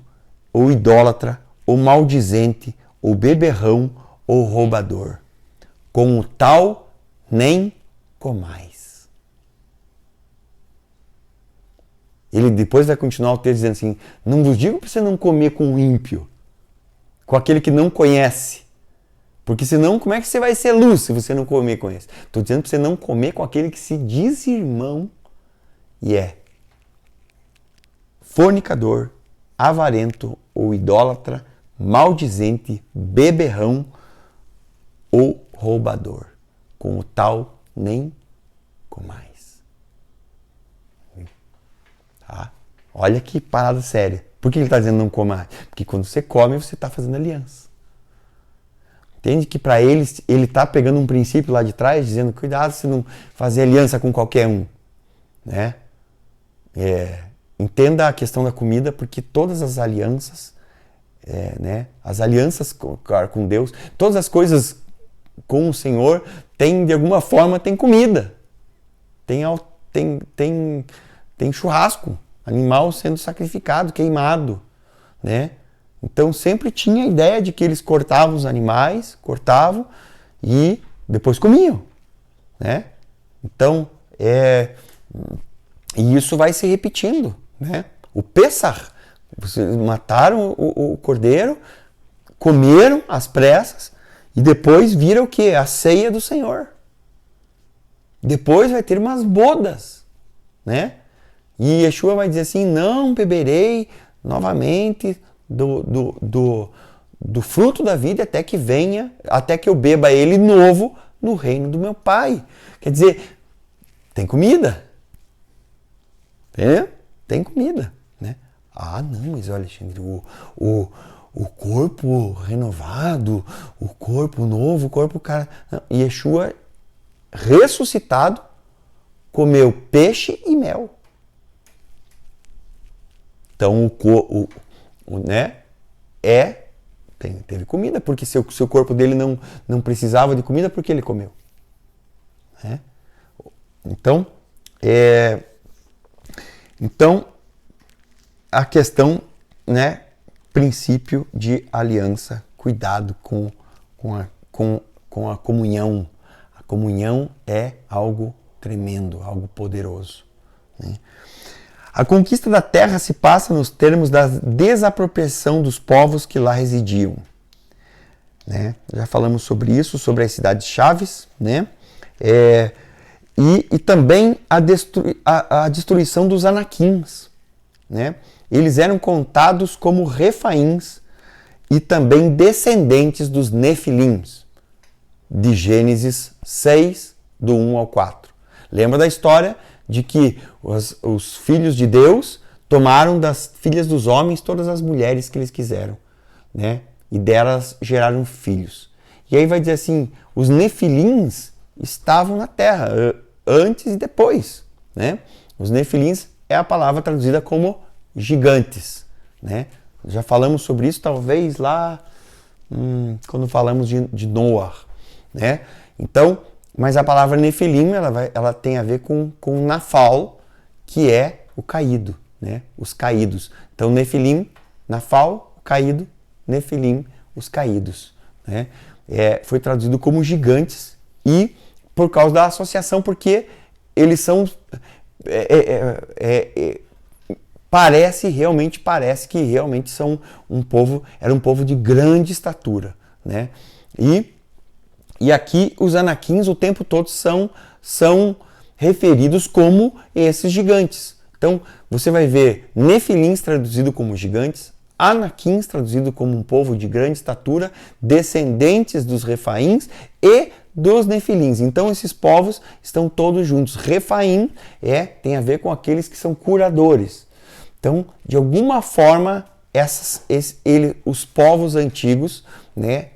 ou idólatra, ou maldizente, ou beberrão, ou roubador. Com o tal nem comais. Ele depois vai continuar o texto dizendo assim, não vos digo para você não comer com o ímpio, com aquele que não conhece. Porque senão, como é que você vai ser luz se você não comer com esse? Estou dizendo para você não comer com aquele que se diz irmão e é fornicador, avarento ou idólatra, maldizente, beberrão ou roubador. Com o tal nem comais. Tá? Olha que parada séria. Por que ele está dizendo não comais? Porque quando você come, você está fazendo aliança. Entende que para ele está pegando um princípio lá de trás, dizendo, cuidado se não fazer aliança com qualquer um. Né? Entenda a questão da comida, porque todas as alianças, né? As alianças com Deus, todas as coisas com o Senhor, de alguma forma, tem comida. Tem churrasco, animal sendo sacrificado, queimado, né? Então sempre tinha a ideia de que eles cortavam os animais, e depois comiam, né? Então, e isso vai se repetindo, né? O Pessach, vocês mataram o cordeiro, comeram às pressas e depois viram o quê? A ceia do Senhor. Depois vai ter umas bodas, né? E Yeshua vai dizer assim, não beberei novamente do fruto da vida até que eu beba ele novo no reino do meu Pai. Quer dizer, tem comida. Tem comida, né? Ah, não, mas olha, Alexandre, o corpo renovado, o corpo novo, o corpo cara... Não, Yeshua ressuscitado comeu peixe e mel. Então né? Teve comida, porque se o corpo dele não precisava de comida, por que ele comeu? Né? Então, a questão, né? Princípio de aliança, cuidado com a comunhão. A comunhão é algo tremendo, algo poderoso, né? A conquista da terra se passa nos termos da desapropriação dos povos que lá residiam, né? Já falamos sobre isso, sobre as cidades-chaves, né? E também a destruição dos anaquins, né? Eles eram contados como refaíns e também descendentes dos nefilins, de Gênesis 6, do 1 ao 4. Lembra da história de que os filhos de Deus tomaram das filhas dos homens todas as mulheres que eles quiseram, né? E delas geraram filhos. E aí vai dizer assim, os nefilins estavam na terra, antes e depois, né? Os nefilins é a palavra traduzida como gigantes, né? Já falamos sobre isso talvez lá quando falamos de Noah, né? Então, mas a palavra nefilim, ela tem a ver com Nafal, que é o caído, né? Os caídos. Então, nefilim, Nafal, o caído, nefilim, os caídos, né? Foi traduzido como gigantes e por causa da associação, porque eles são... parece que realmente são era um povo de grande estatura, né? E aqui os anaquins o tempo todo são referidos como esses gigantes, Então, você vai ver Nefilins traduzido como gigantes, Anaquins traduzido como um povo de grande estatura, descendentes dos Refaíns e dos Nefilins. Então, esses povos estão todos juntos. Refaim tem a ver com aqueles que são curadores. Então, de alguma forma, os povos antigos, né,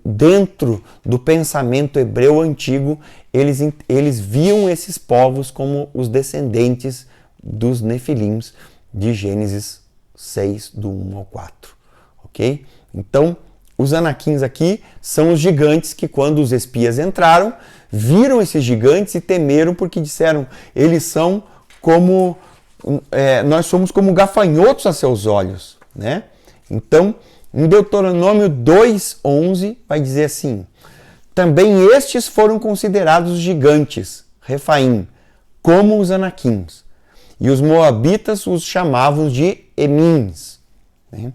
dentro do pensamento hebreu antigo, eles viam esses povos como os descendentes dos Nefilins de Gênesis 6, do 1 ao 4. Ok? Então, os Anaquins aqui são os gigantes que, quando os espias entraram, viram esses gigantes e temeram porque disseram, eles são como... nós somos como gafanhotos a seus olhos, né? Então, em Deuteronômio 2:11 vai dizer assim: também estes foram considerados gigantes, Refaim, como os Anaquins, e os moabitas os chamavam de Emins. Né?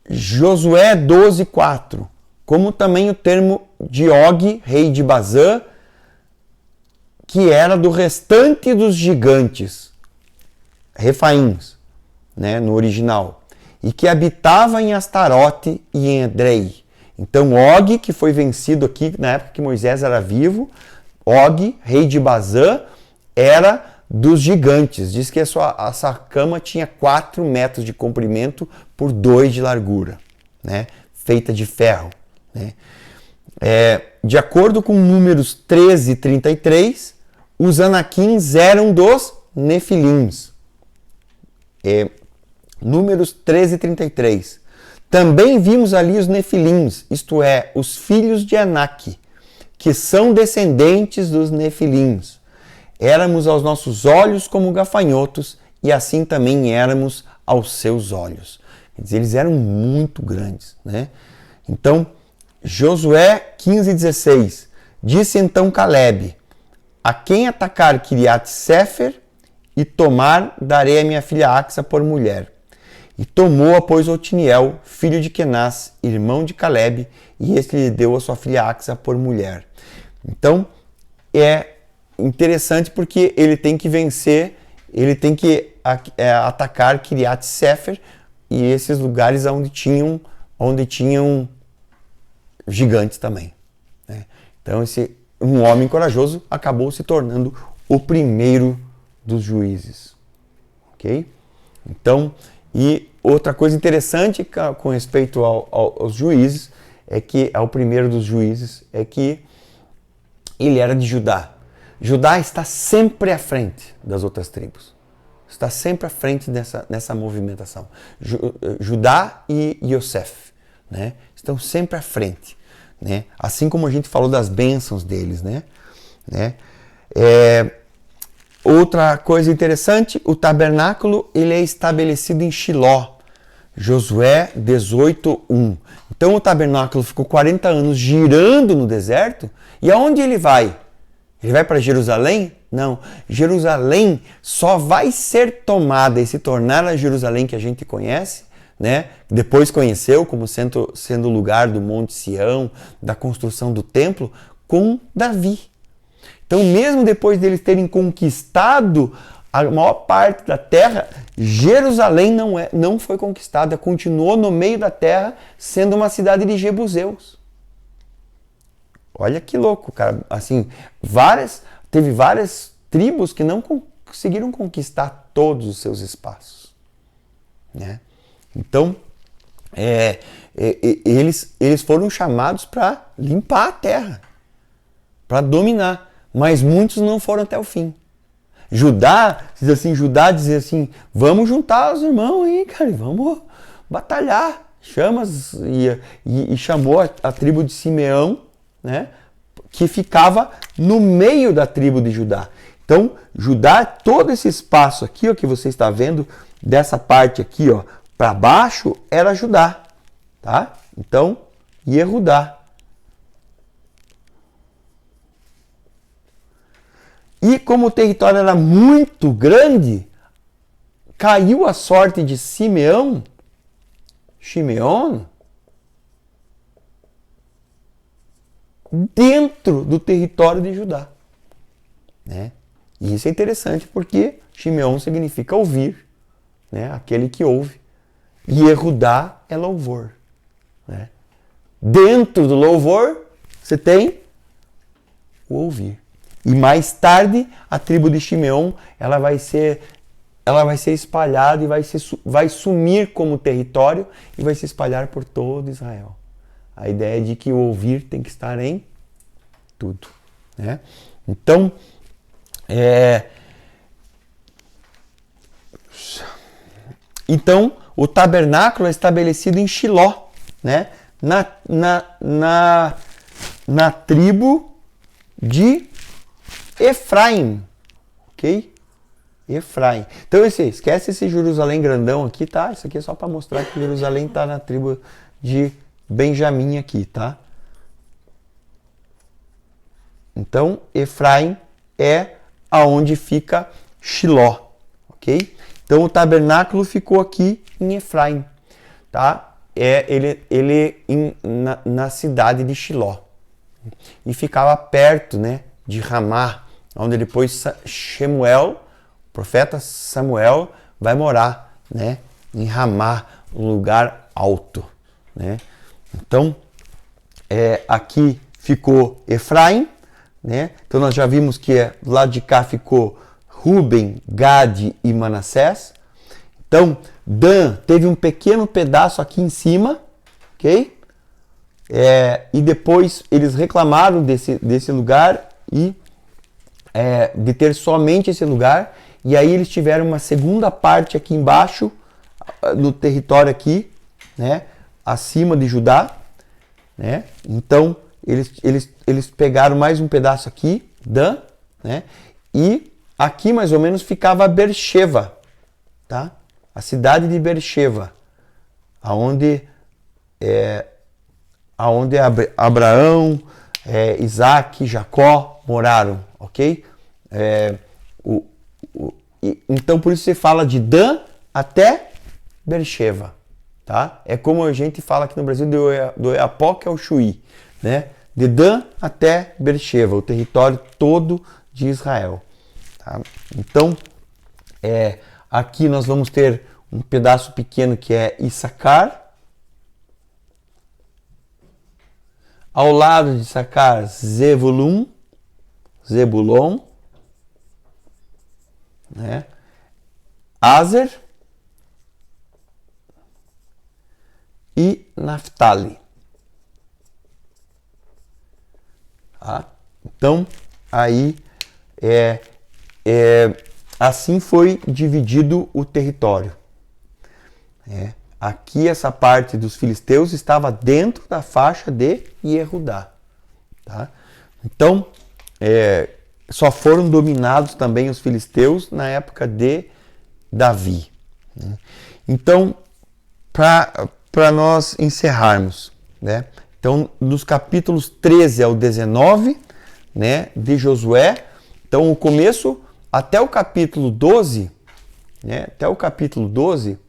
Josué 12:4, como também o termo de Og, rei de Bazã, que era do restante dos gigantes, Refaíns, né, no original, e que habitava em Astarote e em Edrei. Então Og, que foi vencido aqui na época que Moisés era vivo, Og, rei de Bazã, era dos gigantes. Diz que essa cama tinha 4 metros de comprimento por 2 de largura, né, feita de ferro. Né. De acordo com Números 13:33, os Anaquins eram dos Nefilins. Números 13:33. Também vimos ali os Nefilins, isto é, os filhos de Anak, que são descendentes dos Nefilins. Éramos aos nossos olhos como gafanhotos, e assim também éramos aos seus olhos. Quer dizer, eles eram muito grandes, né? Então, Josué 15:16. Disse então Calebe: a quem atacar Kiriat-Sefer e tomar, darei a minha filha Axa por mulher. E tomou-a, pois, Otiniel, filho de Kenaz, irmão de Calebe, e este lhe deu a sua filha Axa por mulher. Então, é interessante porque ele tem que vencer, ele tem que atacar Kiriat-Sefer e esses lugares onde tinham gigantes também. Né? Então, um homem corajoso acabou se tornando o primeiro dos juízes. Ok? Então, e outra coisa interessante com respeito aos juízes, ao primeiro dos juízes, é que ele era de Judá. Judá está sempre à frente das outras tribos. Está sempre à frente nessa movimentação. Judá e Yosef, né, estão sempre à frente. Né? Assim como a gente falou das bênçãos deles. Né? Outra coisa interessante, o tabernáculo ele é estabelecido em Shiló, Josué 18:1. Então o tabernáculo ficou 40 anos girando no deserto, e aonde ele vai? Ele vai para Jerusalém? Não. Jerusalém só vai ser tomada e se tornar a Jerusalém que a gente conhece, né? Depois conheceu como sendo o lugar do Monte Sião, da construção do templo, com Davi. Então, mesmo depois deles terem conquistado a maior parte da terra, Jerusalém não foi conquistada, continuou no meio da terra, sendo uma cidade de jebuseus. Olha que louco, cara. Assim, teve várias tribos que não conseguiram conquistar todos os seus espaços. Né? Então, eles foram chamados para limpar a terra, para dominar. Mas muitos não foram até o fim. Judá dizia assim, vamos juntar os irmãos aí, cara, vamos batalhar. E chamou a tribo de Simeão, né, que ficava no meio da tribo de Judá. Então, Judá, todo esse espaço aqui, ó, que você está vendo, dessa parte aqui, ó, para baixo, era Judá. Tá? Então, Yehudá. E como o território era muito grande, caiu a sorte de Simeão, dentro do território de Judá. Né? E isso é interessante porque Shimeon significa ouvir, né? Aquele que ouve. E Yehudá é louvor, né? Dentro do louvor, você tem o ouvir. E mais tarde, a tribo de Shimeon, ela vai ser espalhada e vai sumir como território e vai se espalhar por todo Israel. A ideia é de que o ouvir tem que estar em tudo, né? Então, o tabernáculo é estabelecido em Shiló, né? Na tribo de Efraim, ok? Efraim. Então, esquece esse Jerusalém grandão aqui, tá? Isso aqui é só para mostrar que Jerusalém está na tribo de Benjamim aqui, tá? Então, Efraim é aonde fica Shiló, ok? Então, o tabernáculo ficou aqui em Efraim, tá? Na cidade de Shiló. E ficava perto, né, de Ramá, onde depois Shemuel, o profeta Samuel, vai morar, né, em Ramá, um lugar alto, né? Então, aqui ficou Efraim, né? Então nós já vimos que do lado de cá ficou Ruben, Gade e Manassés. Então, Dan teve um pequeno pedaço aqui em cima, ok? E depois eles reclamaram desse lugar e de ter somente esse lugar. E aí eles tiveram uma segunda parte aqui embaixo, no território aqui, né? Acima de Judá, né? Então eles pegaram mais um pedaço aqui, Dan, né? E aqui mais ou menos ficava Beersheba, tá? A cidade de Beersheba, aonde Abraão, Isaac, Jacó moraram, ok? Então por isso você fala de Dan até Beersheba, tá? É como a gente fala aqui no Brasil do Oiapoque ao Chuí, né? De Dan até Beersheba, o território todo de Israel, tá? Então, aqui nós vamos ter um pedaço pequeno que é Issacar. Ao lado de Issacar, Zebulon, né? Aser e Naftali. Tá? Então, aí assim foi dividido o território. Aqui essa parte dos filisteus estava dentro da faixa de Yehudá. Tá? Então, só foram dominados também os filisteus na época de Davi. Né? Então, para nós encerrarmos, né? Então, dos capítulos 13 ao 19, né, de Josué, então o começo até o capítulo 12, né, até o capítulo 12,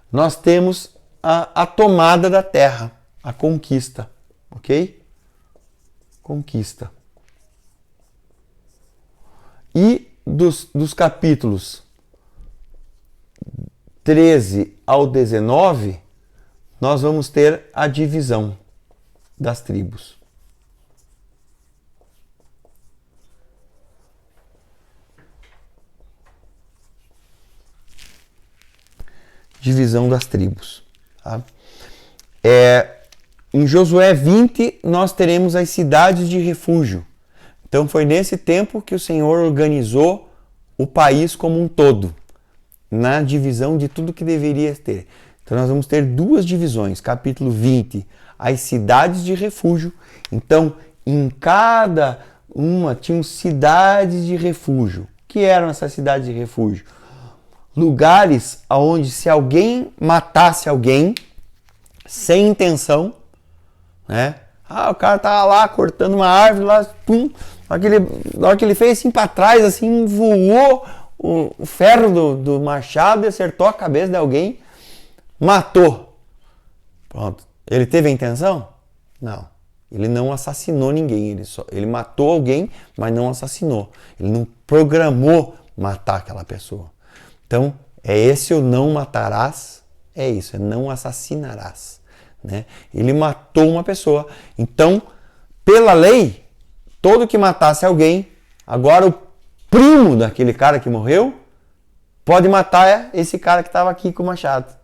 nós temos a tomada da terra, a conquista, ok? Conquista. E dos capítulos 13 ao 19, nós vamos ter a divisão das tribos. Divisão das tribos. Tá? Em Josué 20, nós teremos as cidades de refúgio. Então foi nesse tempo que o Senhor organizou o país como um todo, na divisão de tudo que deveria ter. Então nós vamos ter duas divisões, capítulo 20, as cidades de refúgio. Então, em cada uma tinham cidades de refúgio. O que eram essas cidades de refúgio? Lugares onde se alguém matasse alguém sem intenção, né? O cara tava lá cortando uma árvore, lá, pum, na hora que ele fez assim para trás, assim, voou o ferro do machado e acertou a cabeça de alguém, matou. Pronto. Ele teve a intenção? Não. Ele não assassinou ninguém, ele matou alguém, mas não assassinou. Ele não programou matar aquela pessoa. Então, é esse o não matarás, é isso, é não assassinarás. Né? Ele matou uma pessoa. Então, pela lei, todo que matasse alguém, agora o primo daquele cara que morreu, pode matar esse cara que estava aqui com o machado.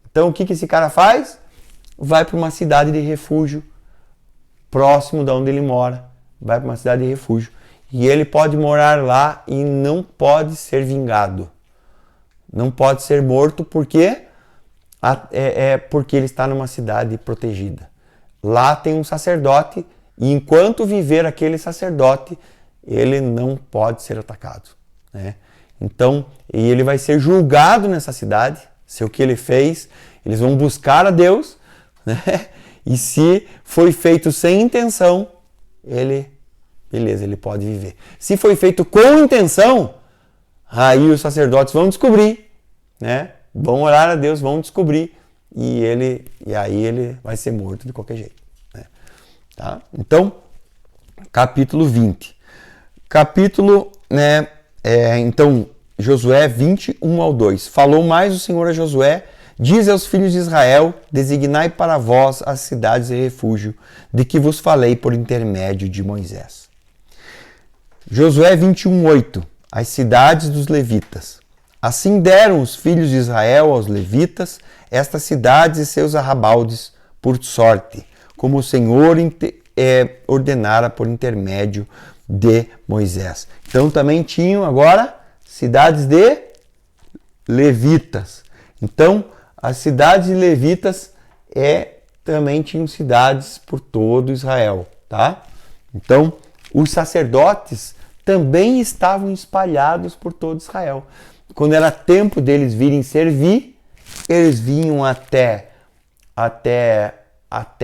Então, o que esse cara faz? Vai para uma cidade de refúgio, próximo de onde ele mora. Vai para uma cidade de refúgio. E ele pode morar lá e não pode ser vingado. Não pode ser morto porque porque ele está numa cidade protegida. Lá tem um sacerdote e enquanto viver aquele sacerdote, ele não pode ser atacado. Né? Então, e ele vai ser julgado nessa cidade, se o que ele fez, eles vão buscar a Deus, né? E se foi feito sem intenção, beleza, ele pode viver. Se foi feito com intenção, aí os sacerdotes vão descobrir, né? Vão orar a Deus, vão descobrir e aí ele vai ser morto de qualquer jeito. Né? Tá? Então, capítulo 20. Capítulo, né? Então, Josué 21 ao 2. Falou mais o Senhor a Josué: diz aos filhos de Israel, designai para vós as cidades de refúgio, de que vos falei por intermédio de Moisés. Josué 21, 8. As cidades dos levitas. Assim deram os filhos de Israel aos levitas estas cidades e seus arrabaldes por sorte, como o Senhor ordenara por intermédio de Moisés. Então também tinham agora cidades de levitas. Então, as cidades de levitas também tinham cidades por todo Israel, tá? Então, os sacerdotes também estavam espalhados por todo Israel. Quando era tempo deles virem servir, eles vinham até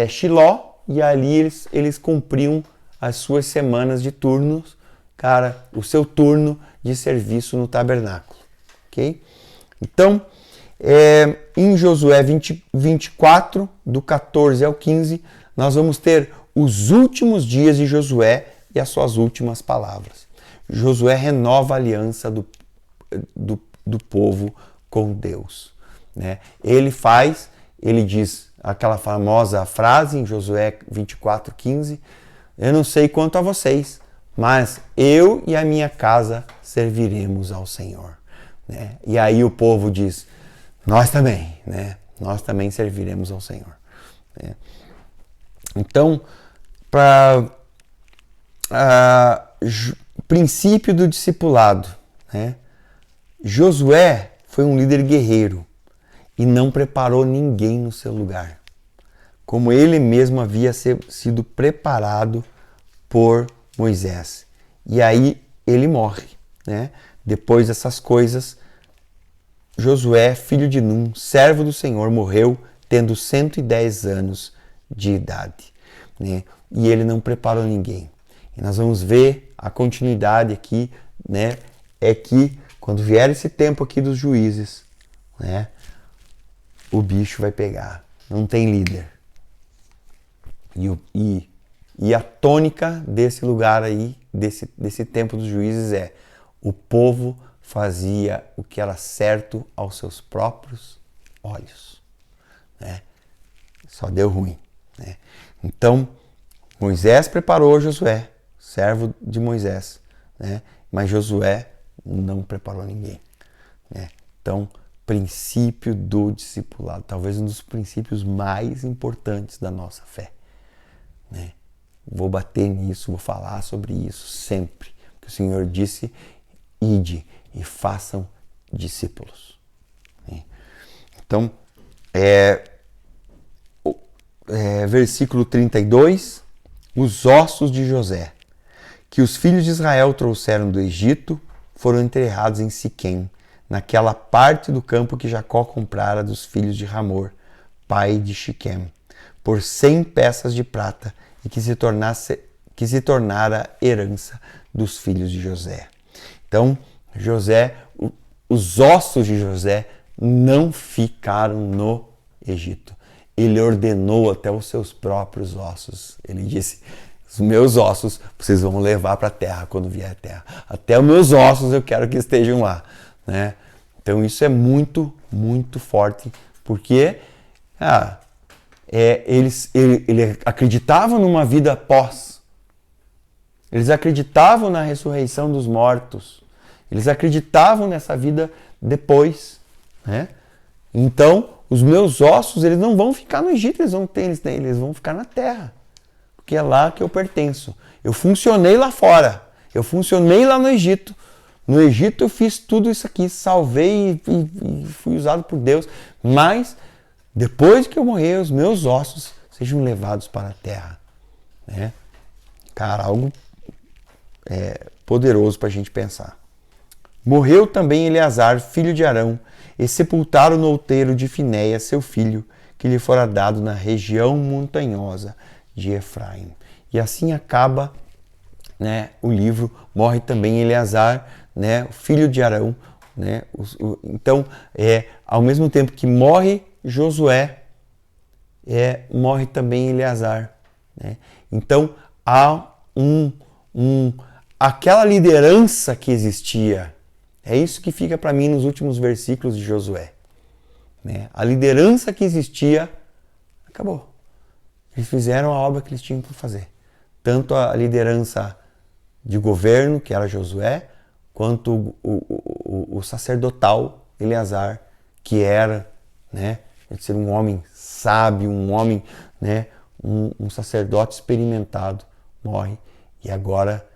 Shiló e ali eles cumpriam as suas semanas de turnos, o seu turno de serviço no tabernáculo, ok? Então, em Josué 24, do 14 ao 15, nós vamos ter os últimos dias de Josué e as suas últimas palavras. Josué renova a aliança do povo com Deus. Né? Ele diz aquela famosa frase em Josué 24, 15, eu não sei quanto a vocês, mas eu e a minha casa serviremos ao Senhor. Né? E aí o povo diz, nós também, né? Nós também serviremos ao Senhor. Né? Então, princípio do discipulado. Né? Josué foi um líder guerreiro e não preparou ninguém no seu lugar, como ele mesmo havia sido preparado por Moisés. E aí ele morre. Né? Depois dessas coisas, Josué, filho de Num, servo do Senhor, morreu tendo 110 anos de idade. Né? E ele não preparou ninguém. E nós vamos ver a continuidade aqui, né? É que quando vier esse tempo aqui dos juízes, né? O bicho vai pegar. Não tem líder. E a tônica desse lugar aí, desse tempo dos juízes o povo fazia o que era certo aos seus próprios olhos. Né? Só deu ruim. Né? Então, Moisés preparou Josué, servo de Moisés, né? Mas Josué não preparou ninguém. Né? Então, princípio do discipulado, talvez um dos princípios mais importantes da nossa fé. Né? Vou bater nisso, vou falar sobre isso sempre. Porque o Senhor disse, ide e façam discípulos. Né? Então, versículo 32, os ossos de José, que os filhos de Israel trouxeram do Egito, foram enterrados em Siquém, naquela parte do campo que Jacó comprara dos filhos de Hamor, pai de Siquém, por 100 peças de prata, e que se tornara herança dos filhos de José. Então, os ossos de José não ficaram no Egito. ele ordenou até os seus próprios ossos. Ele disse, os meus ossos vocês vão levar para a terra quando vier a terra. Até os meus ossos eu quero que estejam lá, né? Então isso é muito, muito forte, porque eles acreditavam numa vida após. Eles acreditavam na ressurreição dos mortos. Eles acreditavam nessa vida depois, né? Então, os meus ossos, eles não vão ficar no Egito, eles vão ficar na terra. Porque é lá que eu pertenço. Eu funcionei lá fora. Eu funcionei lá no Egito. No Egito eu fiz tudo isso aqui, salvei e fui usado por Deus. Mas, depois que eu morrer, os meus ossos sejam levados para a terra, né? Cara, algo poderoso para a gente pensar. Morreu também Eleazar, filho de Arão, e sepultaram no outeiro de Finéia, seu filho, que lhe fora dado na região montanhosa de Efraim. E assim acaba, né, o livro. Morre também Eleazar, né, filho de Arão, né? Então, ao mesmo tempo que morre Josué, morre também Eleazar, né? Então, há aquela liderança que existia. É isso que fica para mim nos últimos versículos de Josué, né? A liderança que existia acabou. Eles fizeram a obra que eles tinham que fazer. Tanto a liderança de governo, que era Josué, quanto o sacerdotal Eleazar, que era, né, de ser um homem sábio, um homem, né, um sacerdote experimentado, morre. E agora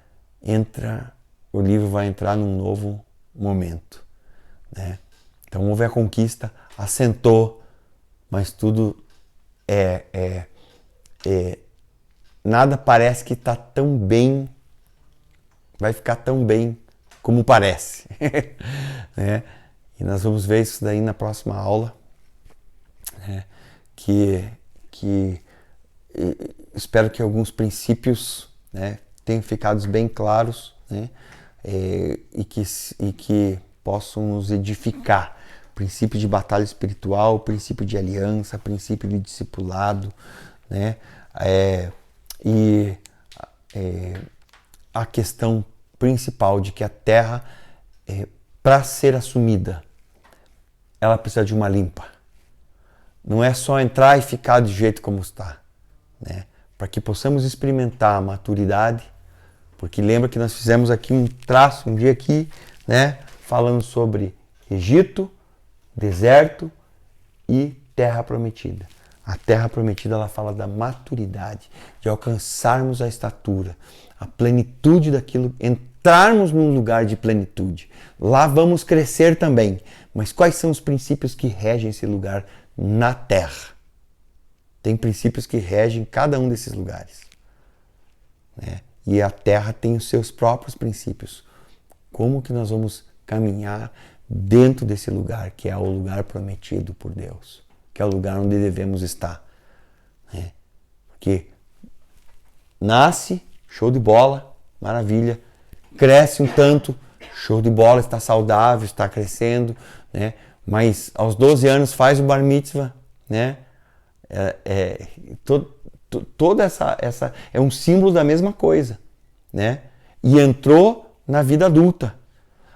o livro vai entrar num novo momento, né? Então houve a conquista, assentou, mas tudo nada parece que está tão bem, vai ficar tão bem como parece, né? E nós vamos ver isso daí na próxima aula, né? Que espero que alguns princípios, né, tenham ficado bem claros, né? E que possam nos edificar. Princípio de batalha espiritual, princípio de aliança, princípio de discipulado, né? A questão principal de que a terra, para ser assumida, ela precisa de uma limpa. Não é só entrar e ficar do jeito como está, né? Para que possamos experimentar a maturidade, porque lembra que nós fizemos aqui um dia aqui, né, falando sobre Egito, deserto e terra prometida. A terra prometida, ela fala da maturidade, de alcançarmos a estatura, a plenitude daquilo, entrarmos num lugar de plenitude. Lá vamos crescer também. Mas quais são os princípios que regem esse lugar na terra? Tem princípios que regem cada um desses lugares, né? E a terra tem os seus próprios princípios. Como que nós vamos caminhar dentro desse lugar, que é o lugar prometido por Deus, que é o lugar onde devemos estar, né? Porque nasce, show de bola, maravilha, cresce um tanto, show de bola, está saudável, está crescendo, né? Mas aos 12 anos faz o bar mitzvah, né? Toda essa é um símbolo da mesma coisa, né? E entrou na vida adulta.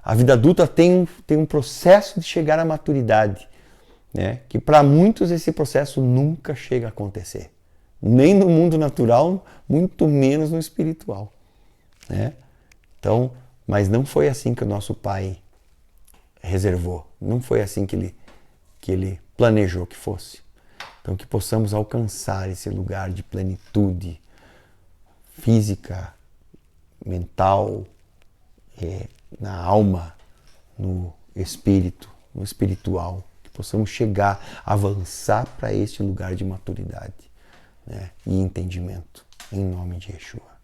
A vida adulta tem um processo de chegar à maturidade, né? Que para muitos esse processo nunca chega a acontecer. Nem no mundo natural, muito menos no espiritual, né? Então, mas não foi assim que o nosso Pai reservou. Não foi assim que ele planejou que fosse. Então, que possamos alcançar esse lugar de plenitude física, mental, na alma, no espírito, no espiritual. Que possamos chegar, avançar para este lugar de maturidade, né, e entendimento. Em nome de Yeshua.